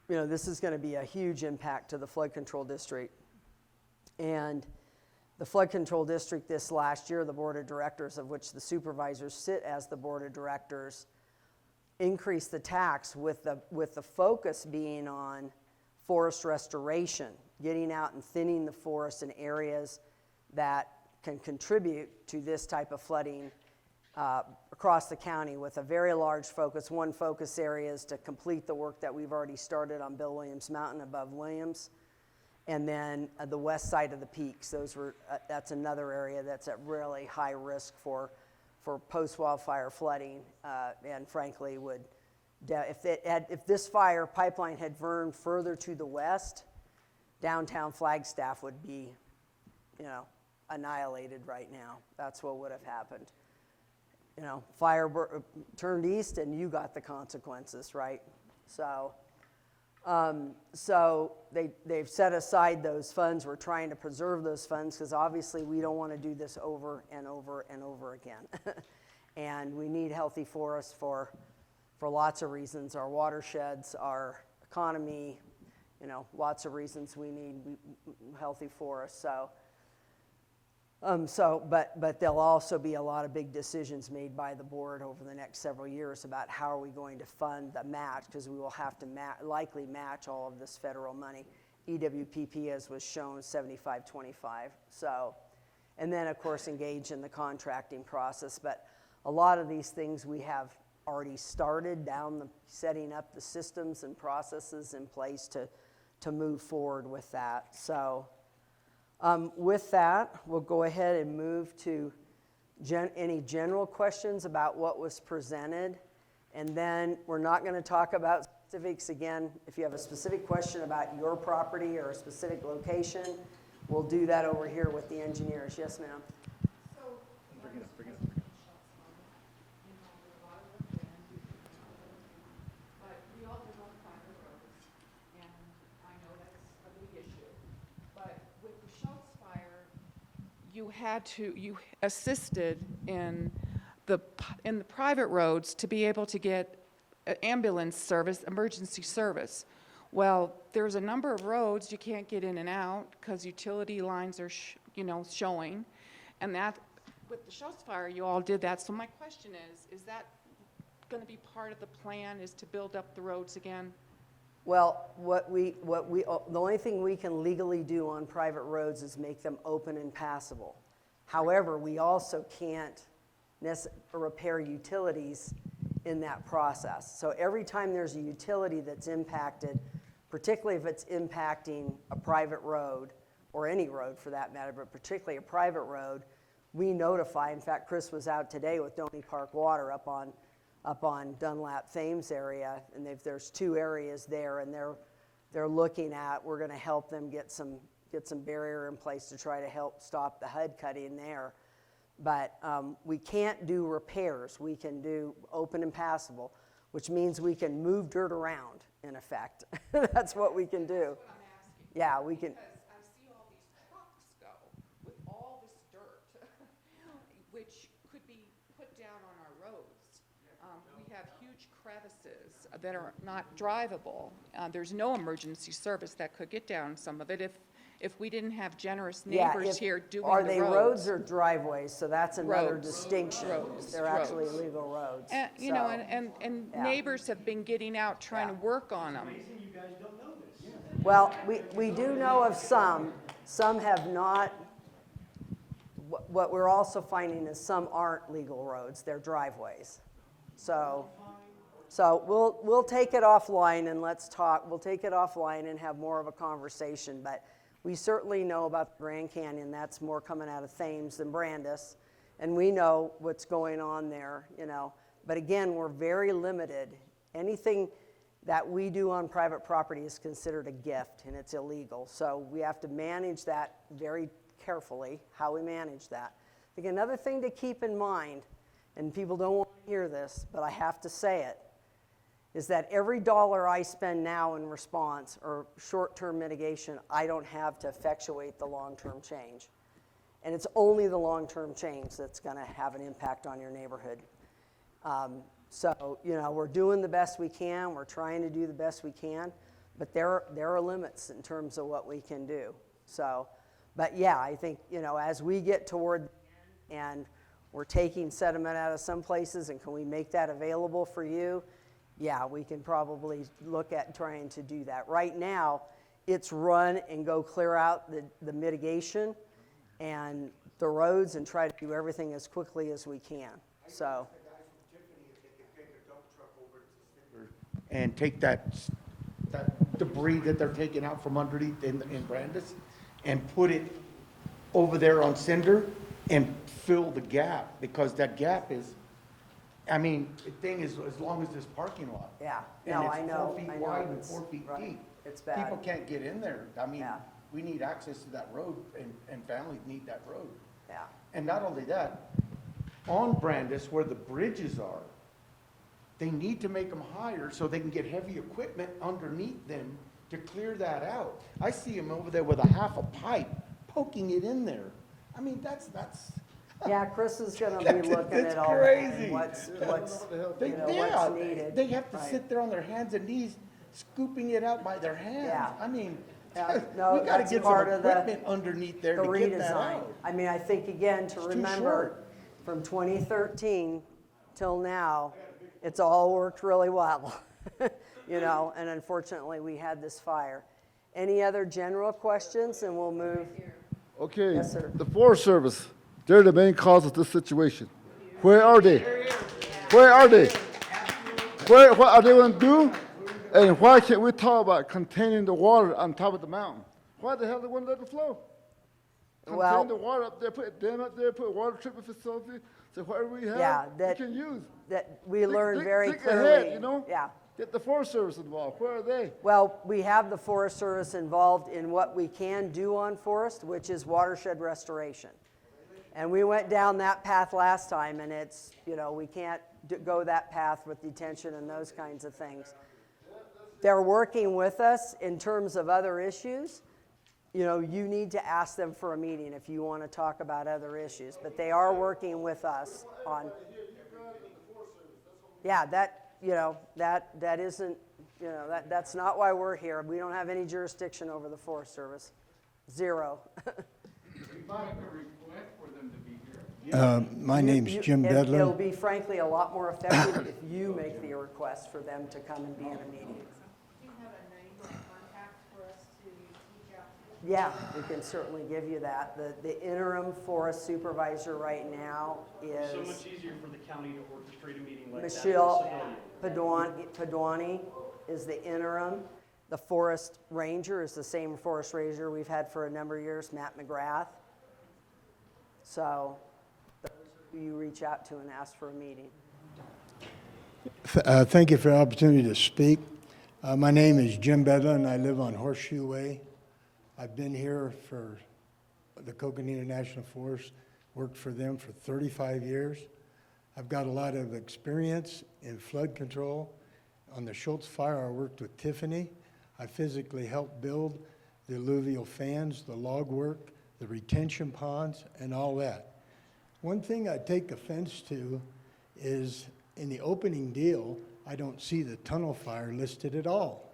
going to be a huge impact to the flood control district. And the flood control district this last year, the board of directors, of which the supervisors sit as the board of directors, increased the tax with the focus being on forest restoration, getting out and thinning the forest in areas that can contribute to this type of flooding across the county, with a very large focus. One focus area is to complete the work that we've already started on Bill Williams Mountain above Williams, and then the west side of the peaks. That's another area that's at really high risk for post-wildfire flooding, and frankly if this fire pipeline had burned further to the west, downtown Flagstaff would be, annihilated right now. That's what would have happened. You know, fire turned east and you got the consequences, right? So, they've set aside those funds. We're trying to preserve those funds because obviously we don't want to do this over and over and over again. And we need healthy forests for lots of reasons, our watersheds, our economy, you know, lots of reasons we need healthy forests. But there'll also be a lot of big decisions made by the board over the next several years about how are we going to fund the match, because we will have to likely match all of this federal money. EWPP, as was shown, 75-25. So, and then of course engage in the contracting process. But a lot of these things we have already started setting up the systems and processes in place to move forward with that. So. With that, we'll go ahead and move to any general questions about what was presented. And then we're not going to talk about specifics again. If you have a specific question about your property or a specific location, we'll do that over here with the engineers. Yes, ma'am. you assisted in the private roads to be able to get ambulance service, emergency service. Well, there's a number of roads you can't get in and out because utility lines are, showing, and that with the Schultz fire, you all did that. So my question is that going to be part of the plan? Is to build up the roads again? Well, the only thing we can legally do on private roads is make them open and passable. However, we also can't repair utilities in that process. So every time there's a utility that's impacted, particularly if it's impacting a private road, or any road for that matter, but particularly a private road, we notify. In fact, Chris was out today with Donny Park Water up on Dunlap Thames area, and there's 2 areas there, and they're looking at, we're going to help them get some barrier in place to try to help stop the HUD cutting there. But we can't do repairs. We can do open and passable, which means we can move dirt around, in effect. That's what we can do. That's what I'm asking. Yeah, we can. Because I see all these trucks go with all this dirt, which could be put down on our roads. We have huge crevices that are not drivable. There's no emergency service that could get down some of it if we didn't have generous neighbors here doing the roads. Are they roads or driveways? So that's another Roads. distinction. Roads. They're actually legal roads. And, Yeah. neighbors have been getting out trying to work on them. Well, we do know of some. Some have not. What we're also finding is some aren't legal roads. They're driveways. So we'll take it offline and let's talk. We'll take it offline and have more of a conversation. But we certainly know about the Grand Canyon. That's more coming out of Thames than Brandis. And we know what's going on there, But again, we're very limited. Anything that we do on private property is considered a gift and it's illegal. So we have to manage that very carefully, how we manage that. I think another thing to keep in mind, and people don't want to hear this, but I have to say it, is that every dollar I spend now in response or short-term mitigation, I don't have to effectuate the long-term change. And it's only the long-term change that's going to have an impact on your neighborhood. So, we're doing the best we can. We're trying to do the best we can. But there are limits in terms of what we can do. So, but yeah, I think, as we get toward the end and we're taking sediment out of some places, and can we make that available for you? Yeah, we can probably look at trying to do that. Right now, it's run and go clear out the mitigation and the roads and try to do everything as quickly as we can. So. And take that debris that they're taking out from underneath in Brandis and put it over there on Cinder and fill the gap, because that gap is, the thing is as long as this parking lot. Yeah, And no, it's I know. 4 feet I know wide and it's- 4 feet right, deep. It's bad. People can't get in there. Yeah. We need access to that road, and families need that road. Yeah. And not only that, on Brandis, where the bridges are, they need to make them higher so they can get heavy equipment underneath them to clear that out. I see them over there with a half a pipe poking it in there. I mean, that's. Yeah, Chris is gonna be looking It's at all that crazy. and what's, They, you know, yeah, what's needed. they have to Right. sit there on their hands and knees, scooping it out by their hands. Yeah. I mean, Yeah, no, we gotta that's get some part of the- equipment underneath there The to get that redesign. out. I mean, I think again, to It's too remember, short. from 2013 till now, it's all worked really well. You know, and unfortunately, we had this fire. Any other general questions, and we'll move? Okay, Yes, sir. the Forest Service, they're the main cause of this situation. Where are they? Where are they? What are they going to do? And why can't we talk about containing the water on top of the mountain? Why the hell they want to let it flow? Well- Contain the water up there, put a dam up there, put a water treatment facility, so whatever we have, Yeah, we that- can use. That we learned very Think clearly. ahead, you know? Yeah. Get the Forest Service involved. Where are they? Well, we have the Forest Service involved in what we can do on forest, which is watershed restoration. And we went down that path last time, and it's, you know, we can't go that path with detention and those kinds of things. They're working with us in terms of other issues. You know, you need to ask them for a meeting if you want to talk about other issues, but they are working with us on. Yeah, that, you know, that isn't, you know, that's not why we're here. We don't have any jurisdiction over the Forest Service. Zero. My name's Jim It'll Bedlow. be frankly a lot more effective if you make the request for them to come and be in a meeting. Do you have a name or contact for us to reach out to? Yeah, we can certainly give you that. The interim forest supervisor right now is So much easier for the county to orchestrate a meeting like that. Michelle Padwani is the interim. The forest ranger is the same forest ranger we've had for a number of years, Matt McGrath. So those are who you reach out to and ask for a meeting. Thank you for the opportunity to speak. My name is Jim Bedlow, and I live on Horseshoe Way. I've been here for the Coconina National Forest, worked for them for 35 years. I've got a lot of experience in flood control. On the Schultz Fire, I worked with Tiffany. I physically helped build the alluvial fans, the log work, the retention ponds, and all that. One thing I take offense to is in the opening deal, I don't see the tunnel fire listed at all.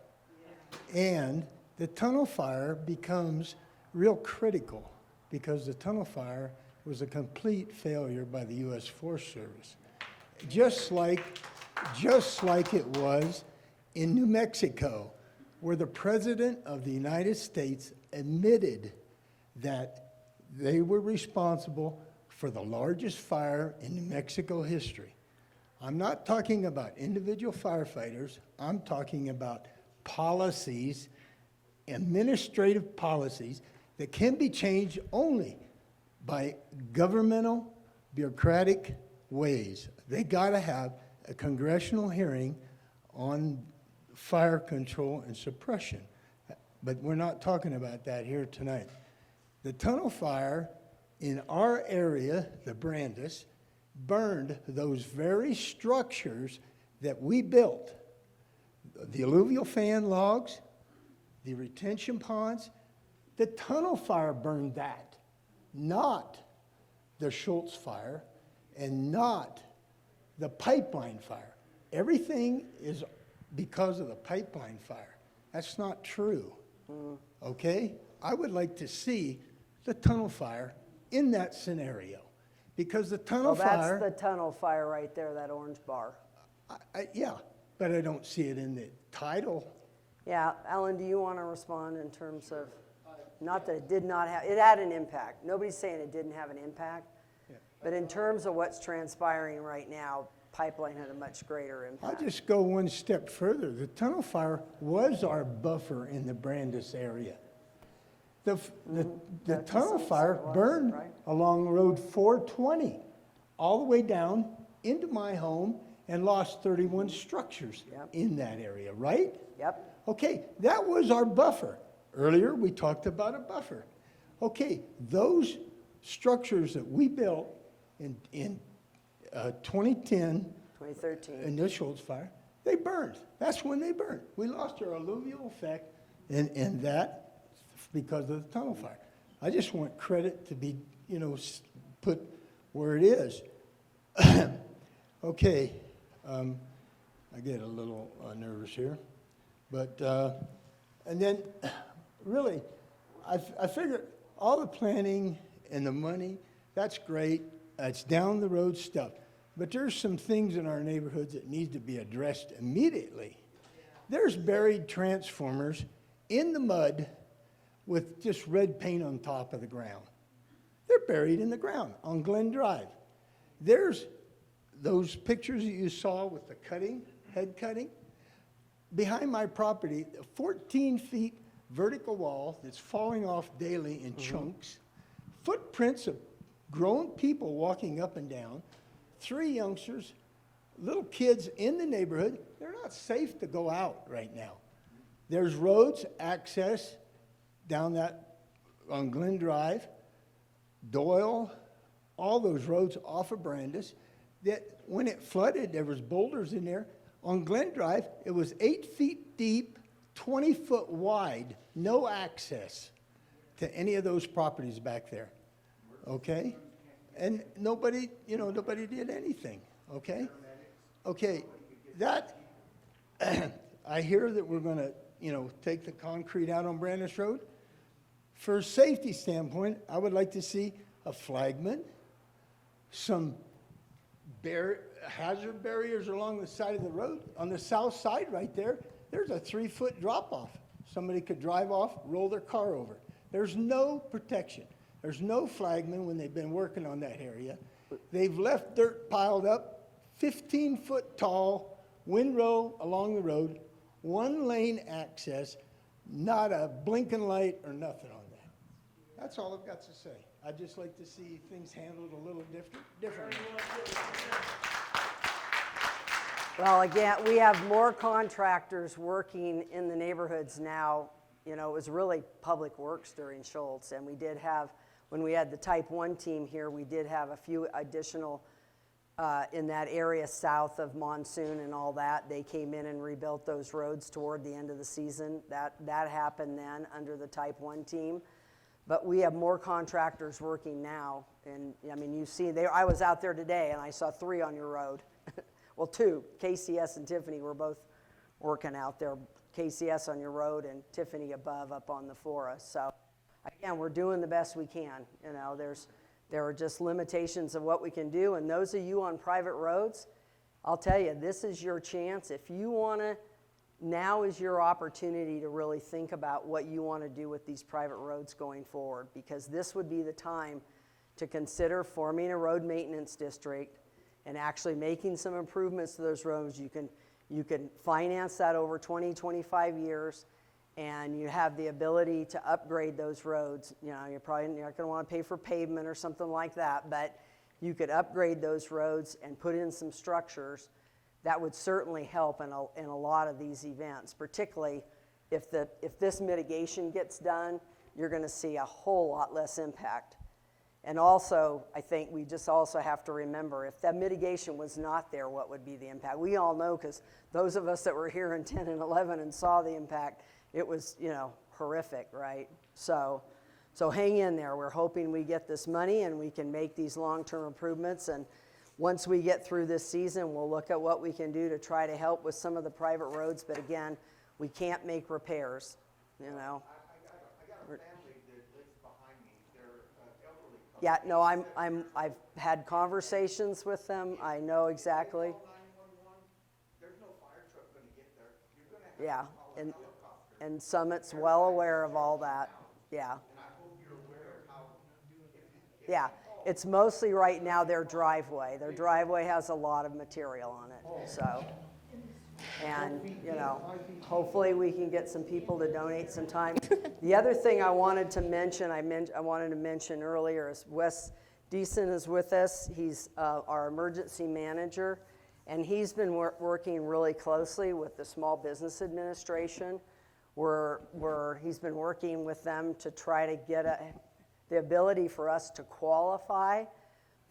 And the tunnel fire becomes real critical because the tunnel fire was a complete failure by the U.S. Forest Service. Just like it was in New Mexico, where the President of the United States admitted that they were responsible for the largest fire in New Mexico history. I'm not talking about individual firefighters. I'm talking about policies, administrative policies that can be changed only by governmental, bureaucratic ways. They got to have a congressional hearing on fire control and suppression. But we're not talking about that here tonight. The tunnel fire in our area, the Brandis, burned those very structures that we built. The alluvial fan logs, the retention ponds, the tunnel fire burned that, not the Schultz fire and not the pipeline fire. Everything is because of the pipeline fire. That's not true, okay? I would like to see the tunnel fire in that scenario because the tunnel Well, that's fire... the tunnel fire right there, that orange bar. Yeah, but I don't see it in the title. Yeah, Alan, do you want to respond in terms of, not that it did not have, it had an impact. Nobody's saying it didn't have an impact. But in terms of what's transpiring right now, pipeline had a much greater I'll impact. just go one step further. The tunnel fire was our buffer in the Brandis area. The That tunnel was, fire right? burned along Road 420, all the way down into my home and lost 31 structures Yep. in that area, right? Yep, Okay, that was our buffer. Earlier, we talked about a buffer. Okay, those structures that we built in 2010, 2013. in the Schultz fire, they burned. That's when they burned. We lost our alluvial effect in that because of the tunnel fire. I just want credit to be, put where it is. Okay, I get a little nervous here, but, and then really, I figured all the planning and the money, that's great. It's down the road stuff. But there's some things in our neighborhoods that need to be addressed immediately. There's buried transformers in the mud with just red paint on top of the ground. They're buried in the ground on Glen Drive. There's those pictures that you saw with the cutting, head cutting. Behind my property, a 14 feet vertical wall that's falling off daily in chunks, footprints of grown people walking up and down, 3 youngsters, little kids in the neighborhood. They're not safe to go out right now. There's roads, access down that on Glen Drive, Doyle, all those roads off of Brandis, that when it flooded, there was boulders in there. On Glen Drive, it was 8 feet deep, 20 foot wide, no access to any of those properties back there, okay? And nobody, nobody did anything, okay? Okay, that, I hear that we're gonna, take the concrete out on Brandis Road. For a safety standpoint, I would like to see a flagman, some hazard barriers along the side of the road. On the south side right there, there's a 3-foot drop-off. Somebody could drive off, roll their car over. There's no protection. There's no flagman when they've been working on that area. They've left dirt piled up, 15-foot tall, windrow along the road, 1-lane access, not a blinking light or nothing on that. That's all I've got to say. I'd just like to see things handled a little differently. Well, again, we have more contractors working in the neighborhoods now. It was really public works during Schultz, and we did have, when we had the type 1 team here, we did have a few additional in that area south of Monsoon and all that. They came in and rebuilt those roads toward the end of the season. That happened then under the type 1 team. But we have more contractors working now. And I mean, you see, I was out there today and I saw 3 on your road. Well, 2, KCS and Tiffany were both working out there. KCS on your road and Tiffany above up on the forest. So again, we're doing the best we can. There are just limitations of what we can do. And those of you on private roads, I'll tell you, this is your chance. If you want to, now is your opportunity to really think about what you want to do with these private roads going forward, because this would be the time to consider forming a road maintenance district and actually making some improvements to those roads. You can finance that over 20, 25 years, and you have the ability to upgrade those roads. You're probably not going to want to pay for pavement or something like that, but you could upgrade those roads and put in some structures. That would certainly help in a lot of these events, particularly if this mitigation gets done, you're going to see a whole lot less impact. And also, I think we just also have to remember, if that mitigation was not there, what would be the impact? We all know, because those of us that were here in 10 and 11 and saw the impact, it was, horrific, right? So hang in there. We're hoping we get this money and we can make these long-term improvements. And once we get through this season, we'll look at what we can do to try to help with some of the private roads. But again, we can't make repairs, I got a family that lives behind me. They're elderly couple. Yeah, no, I've had conversations with them. I know exactly. Call 911. There's no fire truck going to get there. You're going to have to call a helicopter. And Summit's well aware of all that. Yeah. And I hope you're aware of how. Yeah. It's mostly right now their driveway. Their driveway has a lot of material on it, so. And, hopefully we can get some people to donate some time. The other thing I wanted to mention, I wanted to mention earlier is Wes Deason is with us. He's our emergency manager, and he's been working really closely with the Small Business Administration he's been working with them to try to get the ability for us to qualify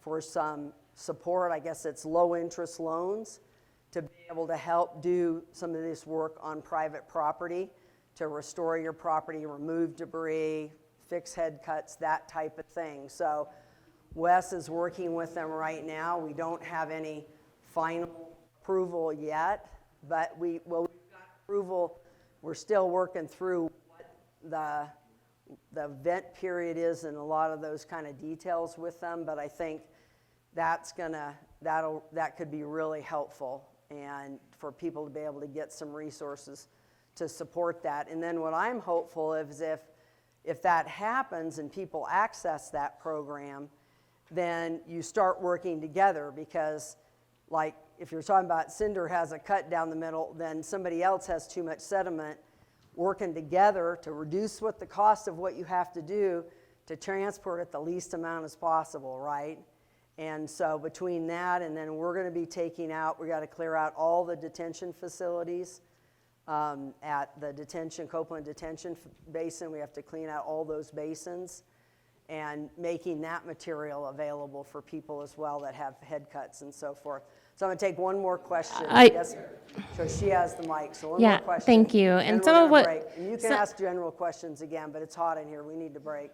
for some support. I guess it's low interest loans to be able to help do some of this work on private property, to restore your property, remove debris, fix head cuts, that type of thing. So Wes is working with them right now. We don't have any final approval yet, but we've got approval. We're still working through what the vent period is and a lot of those kind of details with them, but I think that could be really helpful and for people to be able to get some resources to support that. And then what I'm hopeful is if that happens and people access that program, then you start working together, because like if you're talking about Cinder has a cut down the middle, then somebody else has too much sediment, working together to reduce what the cost of what you have to do to transport it the least amount as possible, right? And so between that and then we're going to be taking out, we got to clear out all the detention facilities at the Copeland Detention Basin. We have to clean out all those basins and making that material available for people as well that have head cuts and so forth. So I'm going to take one more question. Yes, so she has the mic. So one more question. Thank you. And some of what break. And you can ask general questions again, but it's hot in here. We need to break.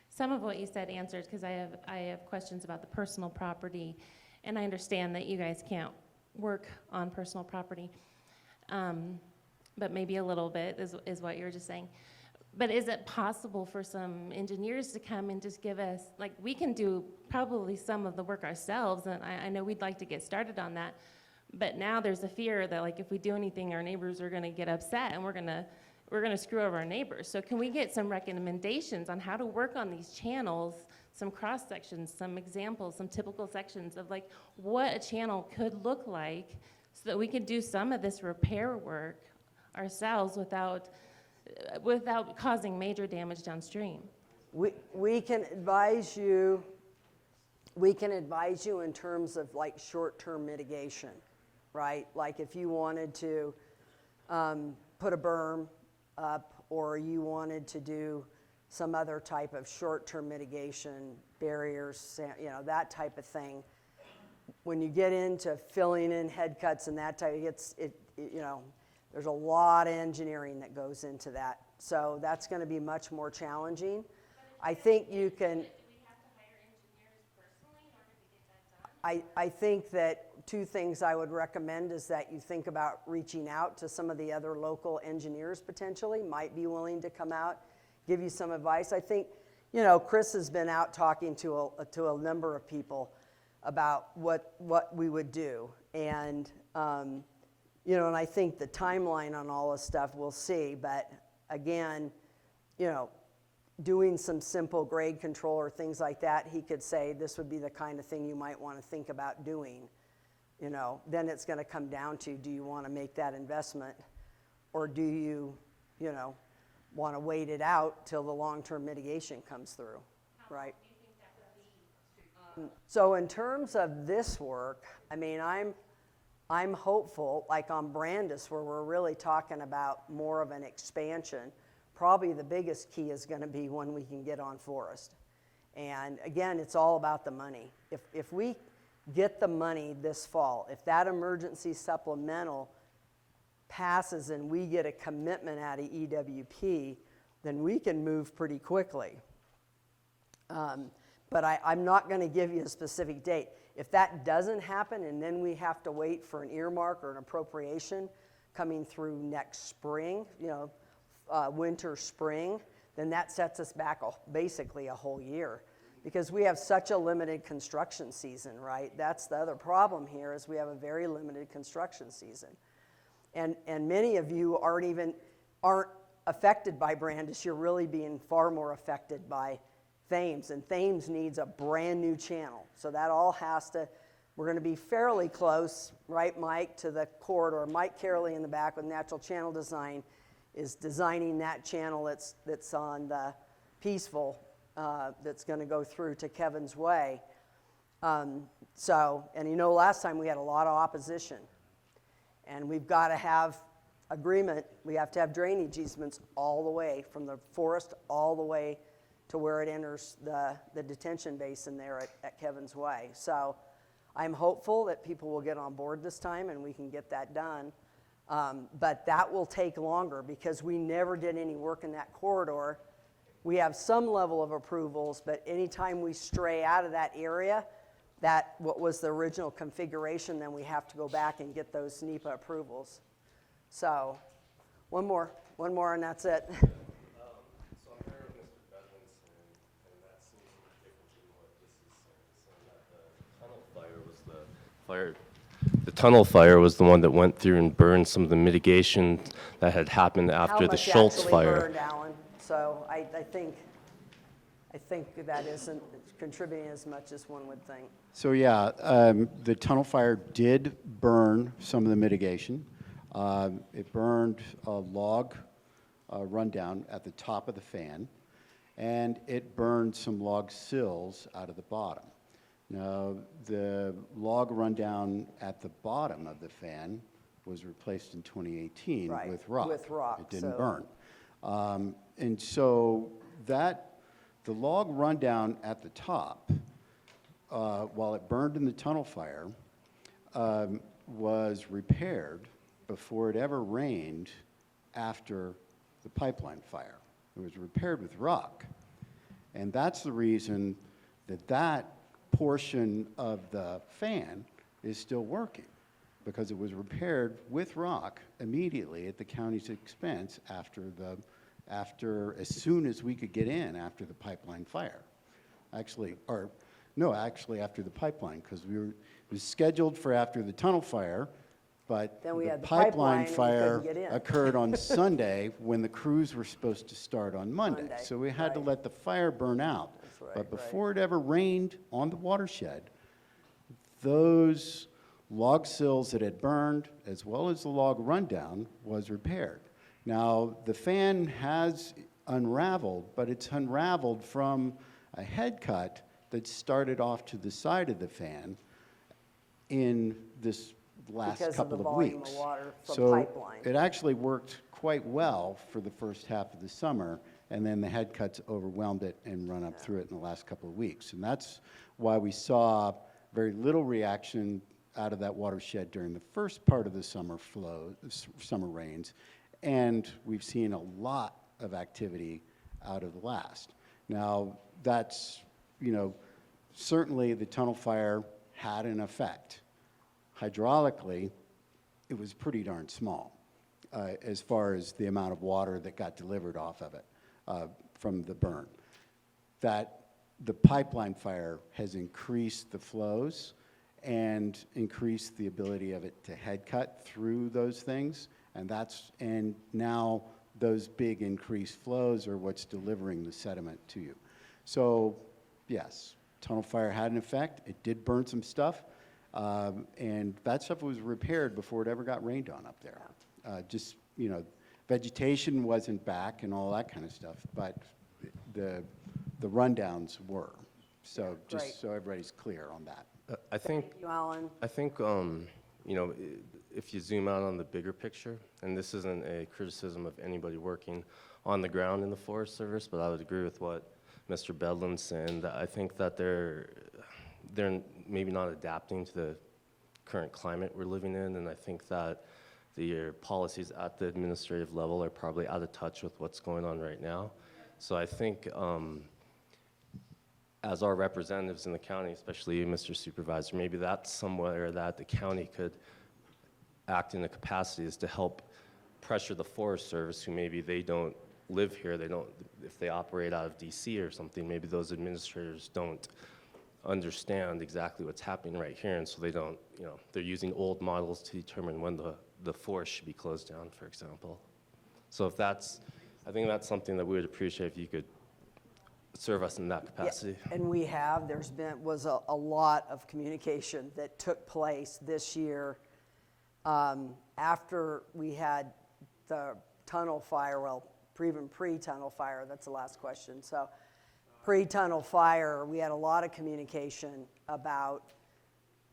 Some of what you said answers, because I have questions about the personal property, and I understand that you guys can't work on personal property, but maybe a little bit is what you were just saying. But is it possible for some engineers to come and just give us, like, we can do probably some of the work ourselves, and I know we'd like to get started on that, but now there's a fear that, like, if we do anything, our neighbors are gonna get upset and we're gonna screw over our neighbors. So can we get some recommendations on how to work on these channels, some cross sections, some examples, some typical sections of like what a channel could look like, so that we could do some of this repair work ourselves without causing major damage downstream? We can advise you in terms of like short-term mitigation, right? Like if you wanted to put a berm up, or you wanted to do some other type of short-term mitigation, barriers, you know, that type of thing. When you get into filling in head cuts and that type, you know, there's a lot of engineering that goes into that. So that's going to be much more challenging. I think you can. Do we have to hire engineers personally in order to get that done? I think that two things I would recommend is that you think about reaching out to some of the other local engineers potentially, might be willing to come out, give you some advice. I think, you know, Chris has been out talking to a number of people about what we would do. And, you know, and I think the timeline on all this stuff we'll see, but again, you know, doing some simple grade control or things like that, he could say this would be the kind of thing you might want to think about doing. You know, then it's going to come down to, do you want to make that investment, or do you, you know, want to wait it out till the long-term mitigation comes through, right? Do you think that would be? So in terms of this work, I mean, I'm hopeful, like on Brandis, where we're really talking about more of an expansion. Probably the biggest key is going to be when we can get on Forest. And again, it's all about the money. If we get the money this fall, if that emergency supplemental passes and we get a commitment out of EWP, then we can move pretty quickly. But I'm not going to give you a specific date. If that doesn't happen and then we have to wait for an earmark or an appropriation coming through next spring, you know, winter, spring, then that sets us back basically a whole year, because we have such a limited construction season, right? That's the other problem here, is we have a very limited construction season. And many of you aren't affected by Brandis. You're really being far more affected by Thames, and Thames needs a brand new channel. So that all has to, we're going to be fairly close, right, Mike, to the corridor. Mike Caroley in the back with Natural Channel Design is designing that channel that's on the Peaceful, that's going to go through to Kevin's Way. So, and you know, last time we had a lot of opposition, and we've got to have agreement, we have to have drainage easements all the way, from the forest all the way to where it enters the detention basin there at Kevin's Way. So I'm hopeful that people will get on board this time and we can get that done. But that will take longer because we never did any work in that corridor. We have some level of approvals, but anytime we stray out of that area, that what was the original configuration, then we have to go back and get those NEPA approvals. So one more and that's it. So I'm here with Mr. Bedlinson, and that seems to be different than what this is saying. Saying that the tunnel fire was the one that went through and burned some of the mitigation that had happened after the Schultz How much fire. actually burned, Alan? So I think that isn't contributing as much as one would think. So yeah, the tunnel fire did burn some of the mitigation. It burned a log rundown at the top of the fan, and it burned some log sills out of the bottom. Now, the log rundown at the bottom of the fan was replaced in 2018 Right, with rock. with rock, It didn't so- burn. And so the log rundown at the top, while it burned in the tunnel fire, was repaired before it ever rained after the pipeline fire. It was repaired with rock. And that's the reason that portion of the fan is still working, because it was repaired with rock immediately at the county's expense after as soon as we could get in after the pipeline fire. Actually after the pipeline, because it was scheduled for after the tunnel fire, but Then we the had the pipeline pipeline and we fire couldn't get in. occurred on Sunday when the crews were supposed to start on Monday. Monday, So we had to right. let the fire burn out. That's right, But before it ever rained on the watershed, those log sills that had burned, as well as the log rundown, was repaired. Now, the fan has unraveled, but it's unraveled from a head cut that started off to the side of the fan in this last Because of couple the of volume of weeks. water from So pipeline. it actually worked quite well for the first half of the summer, and then the head cuts overwhelmed it and run up through it in the last couple of weeks. And that's why we saw very little reaction out of that watershed during the first part of the summer rains, and we've seen a lot of activity out of the last. Now, that's, certainly the tunnel fire had an effect. Hydraulically, it was pretty darn small as far as the amount of water that got delivered off of it from the burn. That the pipeline fire has increased the flows and increased the ability of it to head cut through those things, and now those big increased flows are what's delivering the sediment to you. So yes, tunnel fire had an effect. It did burn some stuff. And that stuff was repaired before it ever got rained on up there. Vegetation wasn't back and all that kind of stuff, but the rundowns were. So just Great. so everybody's clear on that. I think, Thank you, Alan. if you zoom out on the bigger picture, and this isn't a criticism of anybody working on the ground in the Forest Service, but I would agree with what Mr. Bedlin's saying, that I think that they're maybe not adapting to the current climate we're living in, and I think that the policies at the administrative level are probably out of touch with what's going on right now. So I think as our representatives in the county, especially you, Mr. Supervisor, maybe that's somewhere that the county could act in the capacity is to help pressure the Forest Service, who maybe they don't live here, if they operate out of DC or something, maybe those administrators don't understand exactly what's happening right here, and so they don't, they're using old models to determine when the forest should be closed down, for example. So I think that's something that we would appreciate if you could serve us in that capacity. Yeah, and we have, was a lot of communication that took place this year after we had the tunnel fire, even pre-tunnel fire, that's the last question. So pre-tunnel fire, we had a lot of communication about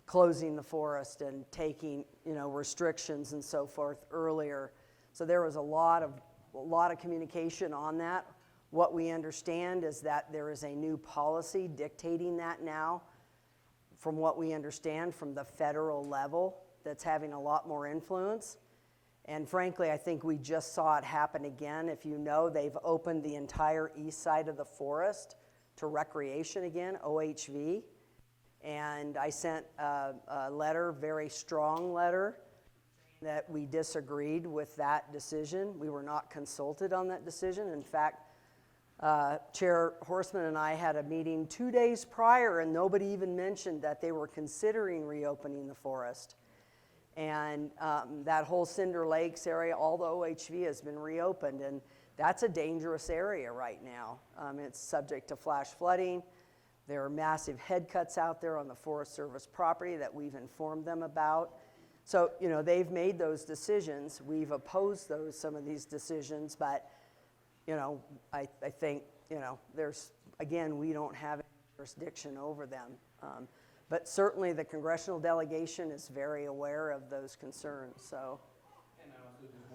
closing the forest and taking, restrictions and so forth earlier. So there was a lot of communication on that. What we understand is that there is a new policy dictating that now, from what we understand from the federal level, that's having a lot more influence. And frankly, I think we just saw it happen again. If you know, they've opened the entire east side of the forest to recreation again, OHV. And I sent a letter, very strong letter, that we disagreed with that decision. We were not consulted on that decision. In fact, Chair Horseman and I had a meeting 2 days prior, and nobody even mentioned that they were considering reopening the forest. And that whole Cinder Lakes area, all the OHV has been reopened, and that's a dangerous area right now. It's subject to flash flooding. There are massive head cuts out there on the Forest Service property that we've informed them about. So, you know, they've made those decisions. We've opposed some of these decisions, but, you know, I think, you know, again, we don't have any jurisdiction over them. But certainly the congressional delegation is very aware of those concerns, so.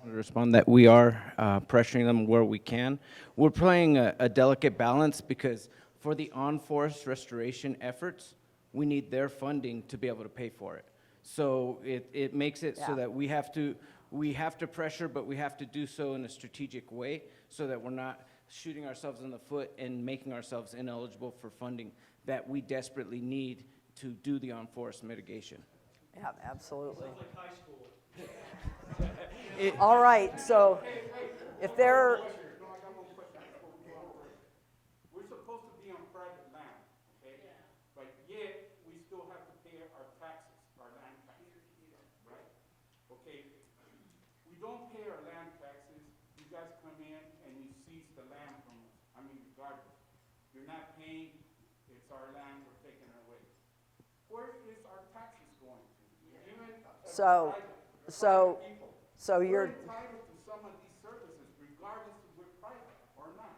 To respond that we are pressuring them where we can. We're playing a delicate balance because for the on-forest restoration efforts, we need their funding to be able to pay for it. So it makes it so that we have to pressure, but we have to do so in a strategic way so that we're not shooting ourselves in the foot and making ourselves ineligible for funding that we desperately need to do the on-forest mitigation. Yeah, absolutely. All right, so if there, we're supposed to be on private land, okay? But yet, we still have to pay our taxes, our land taxes, right? Okay, we don't pay our land taxes, you guys come in and you seize the land from us. I mean, regardless, you're not paying, it's our land, we're taking it away. Where is our taxes going to? Even so you're we're entitled to some of these services, regardless if we're private or not.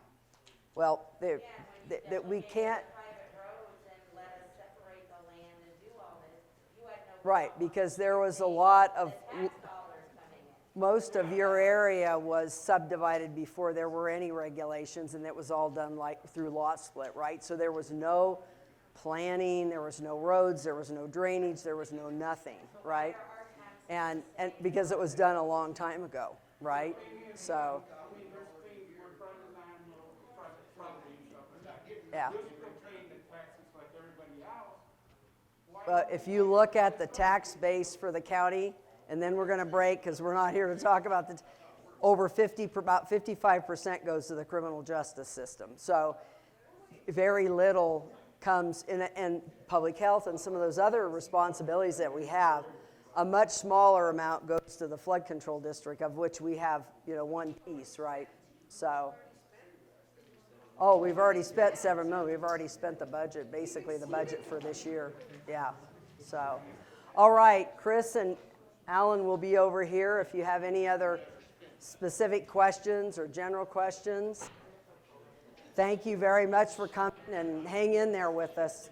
well, that we can't. Private roads and let us separate the land and do all this. You had no Right, because there was a lot of, tax dollars coming in. most of your area was subdivided before there were any regulations, and it was all done like through lot split, right? So there was no planning, there was no roads, there was no drainage, there was no nothing, right? And because it was done a long time ago, right? So, I mean, there's things where private land, private property and stuff like that. yeah. You're still paying the taxes like everybody else. But if you look at the tax base for the county, and then we're going to break because we're not here to talk about about 55% goes to the criminal justice system. So very little comes in, and public health and some of those other responsibilities that we have. A much smaller amount goes to the flood control district, of which we have, you know, one piece, right? So, oh, we've already spent $7 million. We've already spent the budget, basically the budget for this year. Yeah. So, all right, Chris and Alan will be over here if you have any other specific questions or general questions. Thank you very much for coming, and hang in there with us.